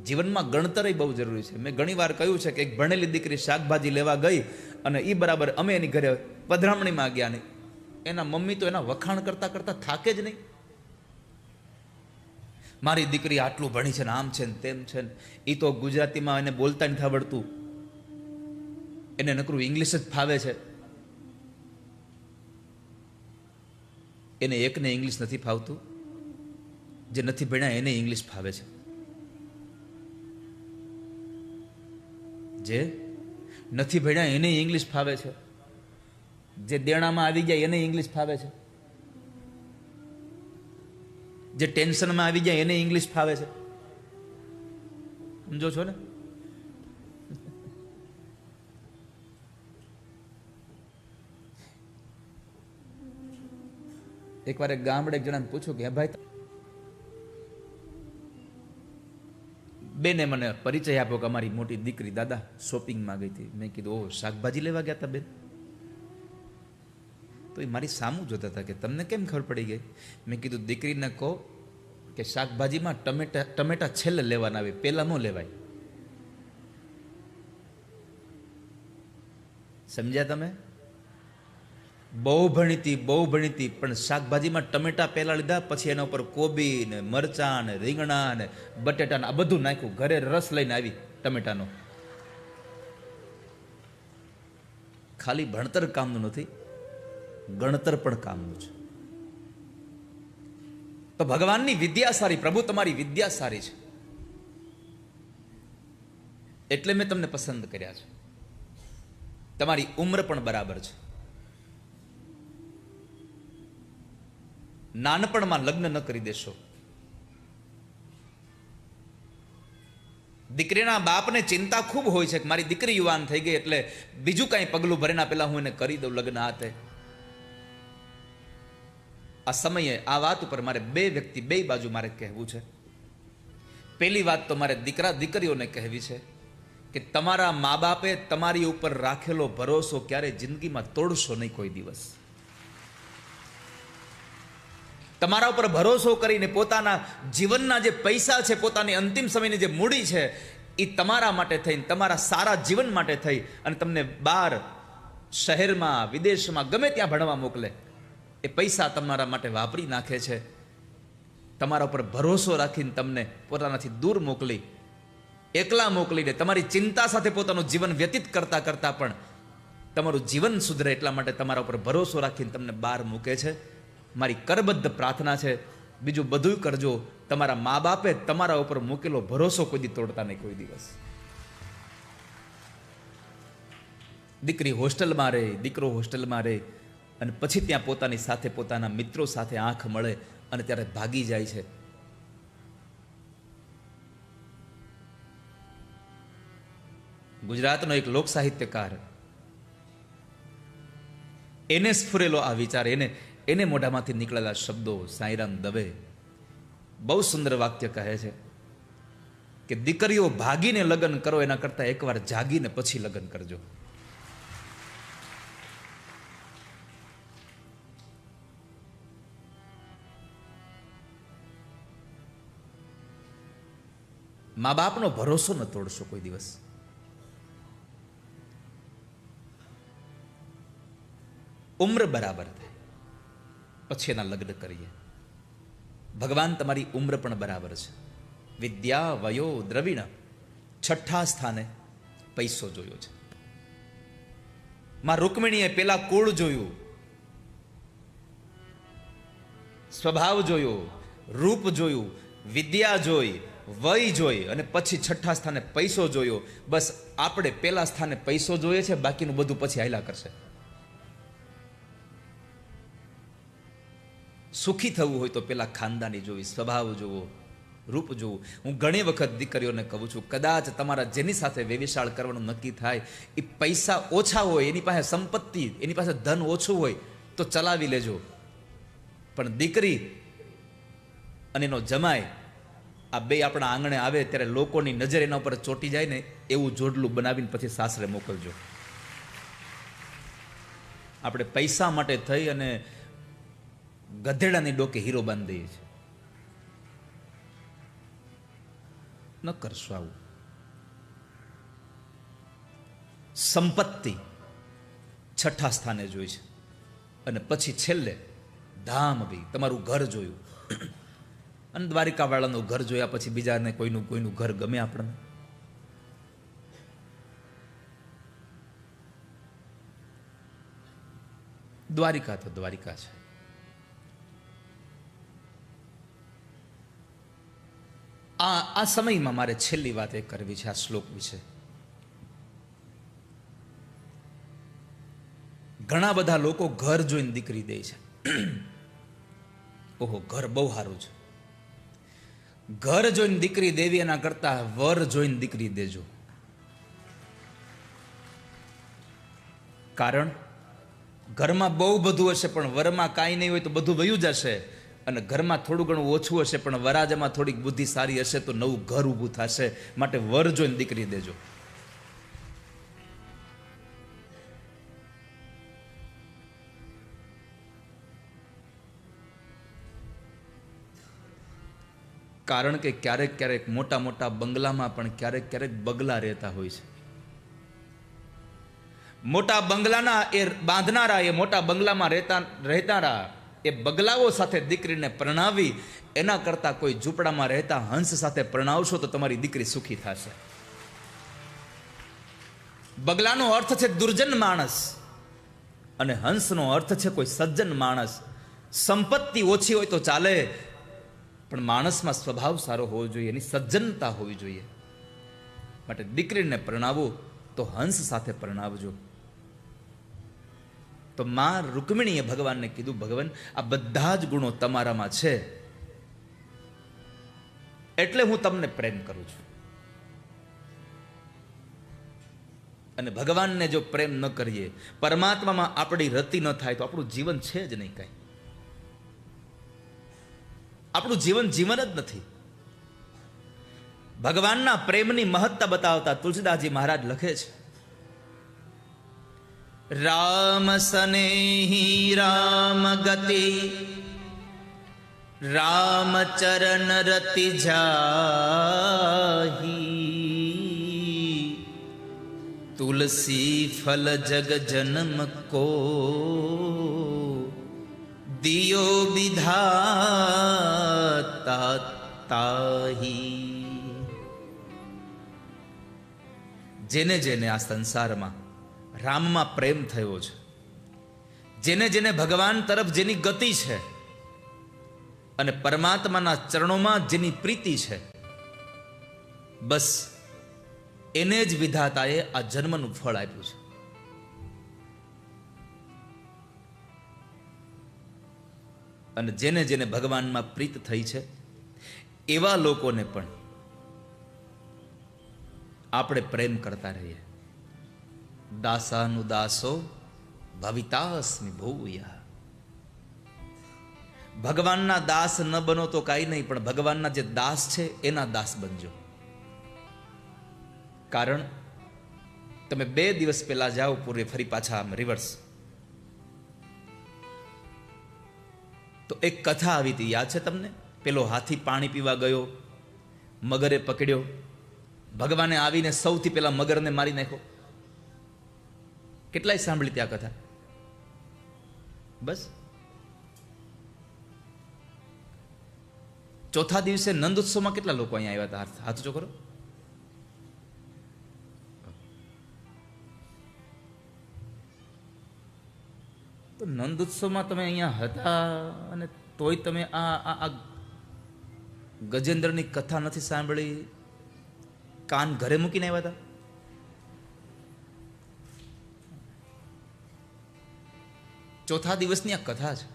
જીવનમાં ગણતર બહુ જરૂરી છે. મેં ઘણી વાર કહ્યું છે કે એક ભણેલી દીકરી શાકભાજી લેવા ગઈ અને એ બરાબર અમે એની ઘરે પધરામણીમાં ગયા ને એના મમ્મી તો એના વખાણ કરતા કરતા થાકે જ નહીં. મારી દીકરી આટલું ભણી છે ને આમ છે ને તેમ છે ને. એ તો ગુજરાતીમાં એને બોલતા નથી આવડતું, એને નકરું ઇંગ્લિશ જ ફાવે છે. એને એકને ઇંગ્લિશ નથી ફાવતું, જે નથી ભણ્યા એને ઇંગ્લિશ ફાવે છે. જે નથી ભણ્યા એને ઇંગ્લિશ ફાવે છે, જે દેણામાં આવી જાય એને ઇંગ્લિશ ફાવે છે, જે ટેન્શનમાં આવી જાય એને ઇંગ્લિશ ફાવે છે. સમજો છો ને? એકવાર એક ગામડે એક જણાને પૂછ્યું કે ભાઈ બેને મને પરિચય આપ્યો કે અમારી મોટી દીકરી દાદા શોપિંગમાં ગઈ હતી. મેં કીધું ઓહ શાકભાજી લેવા ગયા હતા બેન? તો એ મારી સામું જોતા હતા કે તમને કેમ ખબર પડી ગઈ? મેં કીધું દીકરીને કહો કે શાકભાજીમાં ટમેટા છેલ્લે લેવાના આવે, પેલા ન લેવાય. સમજ્યા તમે? બહુ ભણીતી પણ શાકભાજીમાં ટમેટા પહેલા લીધા, પછી એના ઉપર કોબી ને મરચા ને રીંગણા ને બટેટા ને આ બધું નાખ્યું. ઘરે રસ લઈને આવી ટમેટાનો. ખાલી ભણતર કામનું નથી, ગણતર પણ કામનું છે. તો ભગવાનની વિદ્યા સારી, પ્રભુ તમારી વિદ્યા સારી છે એટલે મેં તમને પસંદ કર્યા છે. તમારી ઉંમર પણ બરાબર છે. નાનપણમાં લગ્ન ન કરી દેશો. દીકરીના બાપને ચિંતા ખૂબ હોય છે કે મારી દીકરી યુવાન થઈ ગઈ એટલે બીજું કાંઈ પગલું ભરેના પહેલા હું એને કરી દઉં લગ્ન. હાથે આ સમયે આ વાત ઉપર મારે બે બાજુ મારે કહેવું છે. પહેલી વાત તો મારે દીકરા દીકરીઓને કહેવી છે કે તમારા મા બાપે તમારી ઉપર રાખેલો ભરોસો ક્યારે જિંદગીમાં તોડશો નહીં કોઈ દિવસ. તમારા ઉપર ભરોસો કરીને પોતાના જીવનના જે પૈસા છે, પોતાની અંતિમ સમયની જે મૂડી છે, એ તમારા માટે થઈને, તમારા સારા જીવન માટે થઈ અને તમને બહાર શહેરમાં વિદેશમાં ગમે ત્યાં ભણવા મોકલે. એ પૈસા તમારા માટે વાપરી નાખે છે. તમારા ઉપર ભરોસો રાખીને તમને પોતાનાથી દૂર મોકલી, એકલા મોકલીને તમારી ચિંતા સાથે પોતાનું જીવન વ્યતીત કરતા કરતા પણ તમારું જીવન સુધરે એટલા માટે તમારા ઉપર ભરોસો રાખીને તમને બહાર મૂકે છે. મારી કરબદ્ધ પ્રાર્થના છે, બીજું બધું કરજો, તમારા મા બાપે તમારા ઉપર મૂકેલો ભરોસો કોઈ દી તોડતા નહીં કોઈ દિવસ. દીકરી હોસ્ટેલમાં રહે, દીકરો હોસ્ટેલમાં રહે અને પછી ત્યાં પોતાની સાથે પોતાના મિત્રો સાથે આંખ મળે અને ત્યારે ભાગી જાય છે. ગુજરાતનો એક લોક સાહિત્યકાર, એને સ્ફુરેલો આ વિચાર, એને મોઢામાંથી નીકળેલા શબ્દો સાંઈરામ દવે બહુ સુંદર વાક્ય કહે છે કે દીકરીઓ ભાગીને લગ્ન કરો એના કરતા એકવાર જાગીને પછી લગ્ન કરજો. મા બાપનો ભરોસો ન તોડશો કોઈ દિવસ. ઉમ્ર બરાબર થાય પછી એના લગ્ન કરીએ. ભગવાન તમારી ઉમ્ર પણ બરાબર છે. વિદ્યા વયો દ્રવિણ, છઠ્ઠા સ્થાને પૈસો જોયો છે. માં રૂકમિણીએ પેલા કુળ જોયું, સ્વભાવ જોયો, રૂપ જોયું, વિદ્યા જોઈ, વય જોઈ અને પછી છઠ્ઠા સ્થાને પૈસો જોયો. બસ આપણે પેલા સ્થાને પૈસો જોઈએ છે, બાકીનું બધું પછી હાલ્યા કરશે. સુખી થવું હોય તો પેલા ખાનદાની જોવી, સ્વભાવ જોવો, રૂપ જોવું. હું ઘણી વખત દીકરીઓને કહું છું, કદાચ તમારા જેની સાથે વ્યવિશાળ કરવાનું નક્કી થાય એ પૈસા ઓછા હોય, એની પાસે સંપત્તિ, એની પાસે ધન ઓછું હોય તો ચલાવી લેજો. પણ દીકરી અને એનો જમાય આ બે આપણા આંગણે આવે ત્યારે લોકોની નજર એના ઉપર ચોટી જાય ને એવું જોડલું બનાવીને પછી સાસરે મોકલજો. આપણે પૈસા માટે થઈ અને ગધેડાની ડોકે હીરો બાંધી દઈએ છીએ. ન કરશો આવું. સંપત્તિ છઠ્ઠા સ્થાને જોઈ છે અને પછી છેલ્લે ધામ બી તમારું ઘર જોયું. અને દ્વારિકા વાળાનું ઘર જોયા પછી બીજાને કોઈનું ઘર ગમે આપણને? દ્વારિકા તો દ્વારિકા છે. આ સમયમાં મારે છેલ્લી વાત એ કરવી છે આ શ્લોક વિશે. ઘણા બધા લોકો ઘર જોઈને દીકરી દે છે. ઓહો, ઘર બહુ સારું છે. ઘર જોઈને દીકરી દેવી એના કરતા વર જોઈને દીકરી દેજો. કારણ ઘરમાં બહુ બધું હશે પણ વરમાં કાંઈ નહીં હોય તો બધું વયું જશે. અને ઘરમાં થોડું ઘણું ઓછું હશે પણ વરાજામાં થોડીક બુદ્ધિ સારી હશે તો નવું ઘર ઊભું થશે. માટે વર જોઈને દીકરી દેજો. કારણ કે ક્યારેક ક્યારેક મોટા મોટા બંગલામાં પણ ક્યારેક ક્યારેક બગલા રહેતા હોય છે. મોટા બંગલાના એ બાંધનારા, એ મોટા બંગલામાં રહેનારા એ બગલાઓ સાથે દીકરીને પરણાવી એના કરતા કોઈ ઝૂંપડામાં રહેતા હંસ સાથે પરણાવશો તો તમારી દીકરી સુખી થશે. બગલાનો અર્થ છે દુર્જન માણસ અને હંસનો અર્થ છે કોઈ સજ્જન માણસ. સંપત્તિ ઓછી હોય તો ચાલે પણ માણસમાં સ્વભાવ સારો હોવો જોઈએ, એની સજ્જનતા હોવી જોઈએ. માટે દીકરીને પરણાવો તો હંસ સાથે પરણાવજો. તો માં રૂકમિણીએ ભગવાનને કીધું, ભગવાન આ બધા જ ગુણો તમારામાં છે એટલે હું તમને પ્રેમ કરું છું. અને ભગવાનને જો પ્રેમ ન કરીએ, પરમાત્મામાં આપણી રતિ ન થાય તો આપણું જીવન છે જ નહીં કાંઈ. આપણું જીવન જીવન જ નથી. ભગવાનના પ્રેમની મહત્તા બતાવતા તુલસીદાસજી મહારાજ લખે છે, રામ સ્નેહી રામ ગતિ રામ ચરણ રતિ જાહી તુલસી ફલ જગ જન્મ કો દિયો વિધાતા તાહી. જેને જેને આ સંસારમાં રામમાં પ્રેમ થયો છે, જેને જેને ભગવાન તરફ જેની ગતિ છે અને પરમાત્માના ચરણોમાં જેની પ્રીતિ છે, બસ એને જ વિધાતાએ આ જન્મનું ફળ આપ્યું છે. અને જેને જેને ભગવાનમાં પ્રીત થઈ છે એવા લોકોને પણ આપણે પ્રેમ કરતા રહીએ. દાસાનુદાસો ભવિતાસ્મિ ભૂયા. ભગવાનના દાસ ન બનો તો કાંઈ નહીં, પણ ભગવાનના જે દાસ છે એના દાસ બનજો. કારણ તમે 2 દિવસ પહેલા જાઓ પૂર્વે, ફરી પાછા આમ રિવર્સ, તો એક કથા આવી હતી, યાદ છે તમને? પેલો હાથી પાણી પીવા ગયો, મગરે પકડ્યો, ભગવાને આવીને સૌથી પહેલા મગરને મારી નાખ્યો. કેટલાય સાંભળી ત્યાં કથા. બસ ચોથા દિવસે નંદ ઉત્સવમાં કેટલા લોકો અહીંયા આવ્યા હતા? હાથ ઊંચો કરો. તો નંદ ઉત્સવમાં તમે અહીંયા હતા અને તોય તમે આ ગજેન્દ્રની કથા નથી સાંભળી, કાન ઘરે મૂકીને આવ્યા હતા. ચોથા દિવસની આ કથા છે.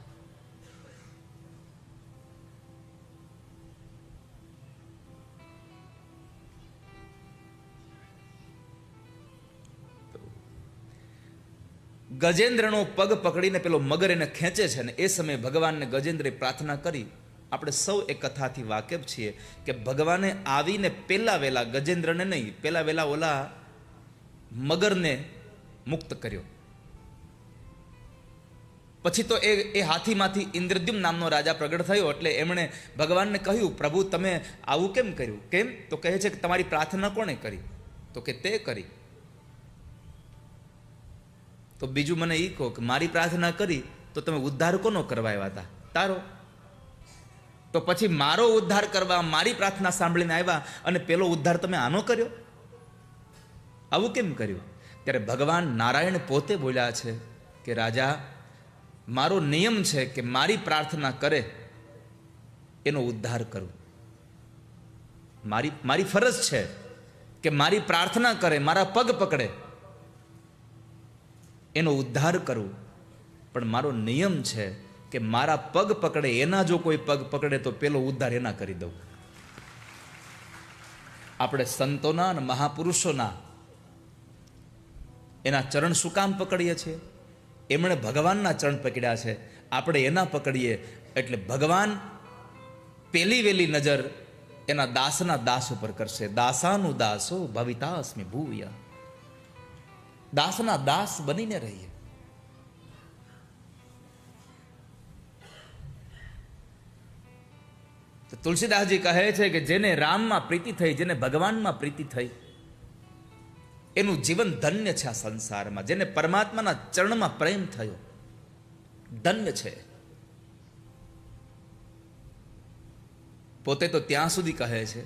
ગજેન્દ્રનો પગ પકડીને પેલો મગર એને ખેંચે છે ને એ સમયે ભગવાનને ગજેન્દ્રે પ્રાર્થના કરી. આપણે સૌ એ કથાથી વાકેફ છીએ કે ભગવાને આવીને પેલા વેલા ગજેન્દ્રને નહીં, પેલા વેલા ઓલા મગરને મુક્ત કર્યો. પછી તો એ હાથીમાંથી ઇન્દ્રદ્યુમ્ન નામનો રાજા પ્રગટ થયો. એટલે એમણે ભગવાનને કહ્યું, પ્રભુ તમે આવું કેમ કર્યું? કેમ? તો કહે છે કે તમારી પ્રાર્થના કોણે કરી? તો કે તે કરી. તો બીજું મને એ કહો કે મારી પ્રાર્થના કરી તો તમે ઉદ્ધાર કોનો કરવા આવ્યા હતા? તારો. તો પછી મારો ઉદ્ધાર કરવા મારી પ્રાર્થના સાંભળીને આવ્યા અને પેલો ઉદ્ધાર તમે આનો કર્યો? આવું કેમ કર્યું? ત્યારે ભગવાન નારાયણ પોતે બોલ્યા છે કે રાજા, મારો નિયમ છે કે મારી પ્રાર્થના કરે એનો ઉદ્ધાર કરું. મારી ફરજ છે કે મારી પ્રાર્થના કરે, મારા પગ પકડે એનો ઉદ્ધાર કરું. પણ મારો નિયમ છે કે મારા પગ પકડે એના જો કોઈ પગ પકડે તો પેલો ઉદ્ધાર એના કરી દઉં. આપણે સંતોના અને મહાપુરુષોના એના ચરણ શું કામ પકડીએ છીએ? એમણે ભગવાનના ચરણ પકડ્યા છે, આપણે એના પકડીએ એટલે ભગવાન પેલી વેલી નજર એના દાસના દાસ ઉપર કરશે. દાસાનું દાસો ભવિતાસ્મિ ભૂયા. દાસના દાસ બનીને રહીએ. તો તુલસીદાસજી કહે છે કે જેને રામમાં પ્રીતિ થઈ, જેને ભગવાનમાં પ્રીતિ થઈ, એનું જીવન ધન્ય છે આ સંસારમાં. જેને પરમાત્માના ચરણમાં પ્રેમ થયો ધન્ય છે. પોતે તો ત્યાં સુધી કહે છે,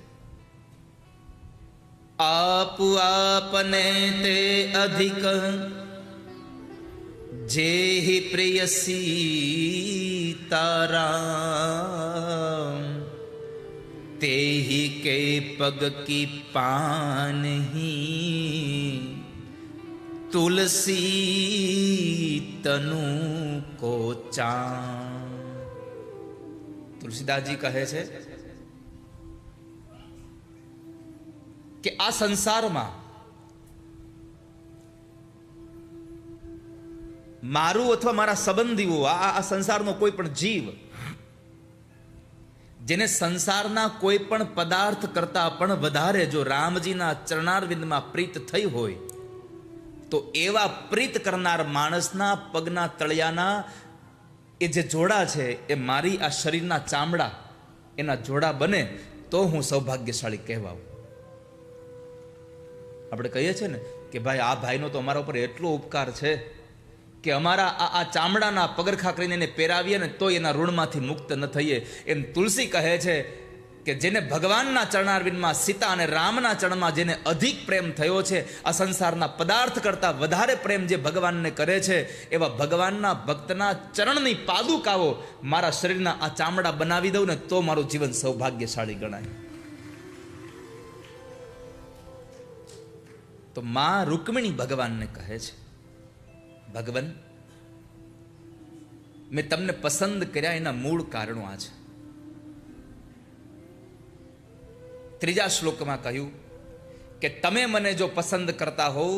આપ આપને તે અધિક જેહિ પ્રિય સીતારામ તેहि के पग की पानही तुलसी तनु को चां. તુલસીદાસજી કહે છે કે આ સંસારમાં મારું અથવા મારા સંબંધીઓ, આ સંસારનો કોઈ પણ જીવ જેને સંસારના કોઈ પણ પદાર્થ કરતા પણ વધારે જો રામજીના ચરણારવિંદમાં પ્રીત થઈ હોય તો એવા પ્રીત કરનાર માણસના પગના તળિયાના એ જે જોડા છે એ મારી આ શરીરના ચામડા એના જોડા બને તો હું સૌભાગ્યશાળી કહેવાઉં. આપણે કહીએ છીએ ને કે ભાઈ આ ભાઈનો તો અમારા ઉપર એટલો ઉપકાર છે કે અમારા આ ચામડાના પગરખા કરીને એને પહેરાવીએ ને તો એના ઋણમાંથી મુક્ત ન થઈએ. એમ તુલસી કહે છે કે જેને ભગવાનના ચરણારવિંદમાં, સીતા અને રામના ચરણમાં જેને અધિક પ્રેમ થયો છે, આ સંસારના પદાર્થ કરતા વધારે પ્રેમ જે ભગવાનને કરે છે, એવા ભગવાનના ભક્તના ચરણની પાદુકાઓ મારા શરીરના આ ચામડા બનાવી દઉં ને તો મારું જીવન સૌભાગ્યશાળી ગણાય. તો માં રૂકમિણી ભગવાનને કહે છે, ભગવાન મેં તમને પસંદ કર્યા એના મૂળ કારણો આ છે. ત્રીજા શ્લોકમાં કહ્યું કે તમે મને જો પસંદ કરતા હોવ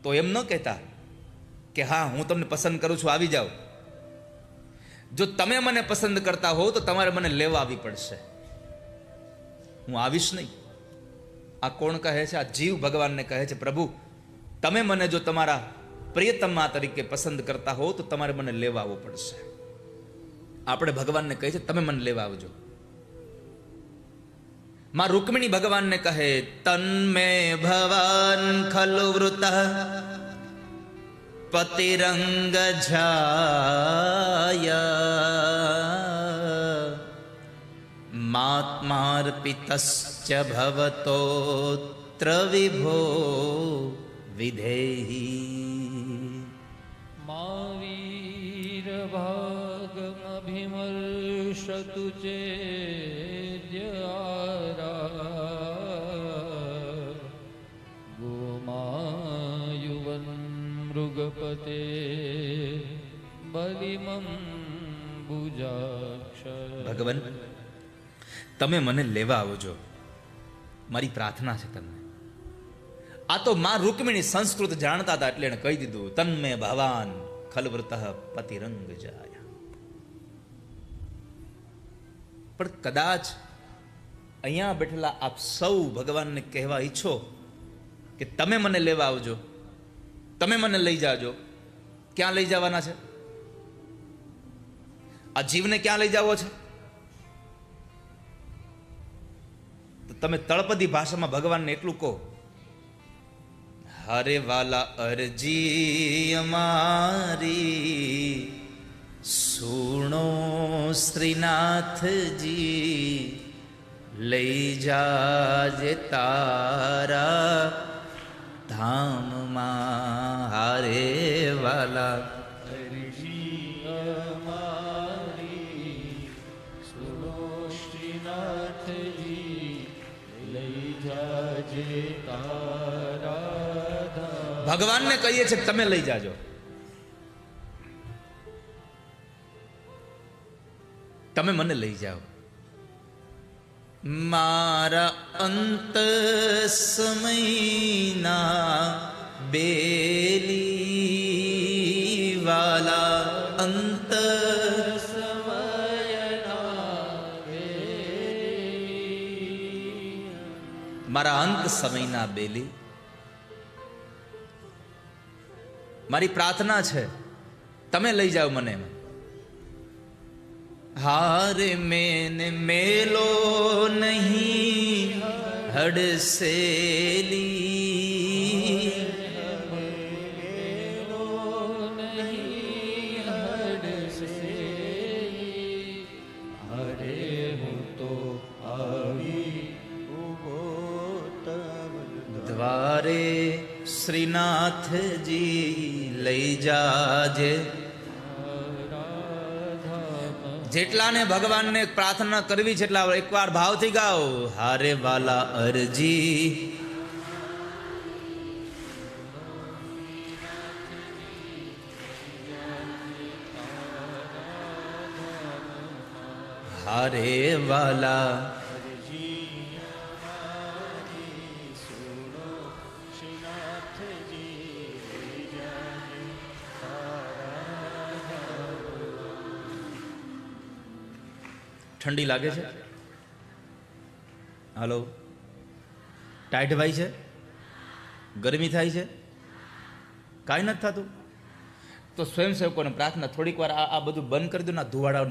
તો એમ ન કહેતા કે હા હું તમને પસંદ કરું છું આવી જાઓ. જો તમે મને પસંદ કરતા હોવ તો તમારે મને લેવા આવી પડશે, હું આવીશ નહીં. આ કોણ કહે છે? આ જીવ ભગવાનને કહે છે, પ્રભુ તમે મને જો તમારા પ્રિયતમા તરીકે પસંદ કરતા હો તો તમારે મને લેવા આવવું પડશે. આપણે ભગવાનને કહે છે તમે મને લેવા આવજો. માં રૂકમિણી ભગવાનને કહે, તન્મે ભવાન ખલુ વૃત પતિરંગ છાયા માત્માર્પિતશ્ચ ભવતોત્ર વિભો વિધેહી. વીર ભાગમભિમર્ષતુ ચેદ્યારા ગોમાયુવન મૃગપતે બલિમં ભુજાક્ષ. ભગવાન, તમે મને લેવા આવજો, મારી પ્રાર્થના છે તમને. આ તો માં રૂકમિણી સંસ્કૃત જાણતા હતા એટલે એને કહી દીધું, તન્મે ભવાન ખલવ્રત પતિરંગ જાય. પણ કદાચ અહીંયા બેઠેલા આપ સૌ ભગવાનને કહેવા ઈચ્છો કે તમે મને લેવા આવજો, તમે મને લઈ જાજો. ક્યાં લઈ જવાના છે? આ જીવને ક્યાં લઈ જવો છે? તો તમે તળપદી ભાષામાં ભગવાનને એટલું કહો, હરે વાલા અરજી અમારી સુણો શ્રીનાથજી, લઈ જાજે તારા ધામમાં. હારે વાલા અરજી અમારી સુનો શ્રીનાથજી, લઈ જાજે તારા ધામ. ભગવાનને કહીએ છીએ તમે લઈ જાજો. તમે મને લઈ જાઓ. મારા અંત સમયના બેલી વાલા, અંત મારા અંત સમયના બેલી, મારી પ્રાર્થના છે તમે લઈ જાઓ મને. હારે મેને મેલો નહીં હડસેલી, હરે હું તો આવી દ્વારે શ્રીનાથજી લઈ જાજે. જેટલાને ભગવાનને પ્રાર્થના કરવી છે એટલા એકવાર ભાવથી ગાઓ, હારે વાલા અરજી હારે વાલા ઠંડી લાગે છે? હાલો, ટાઈટ ભાઈ છે? ગરમી થાય છે? કાંઈ નથી થતું? તો સ્વયંસેવકોને પ્રાર્થના, થોડીક વાર આ બધું બંધ કરી દો ને, ધુવાડા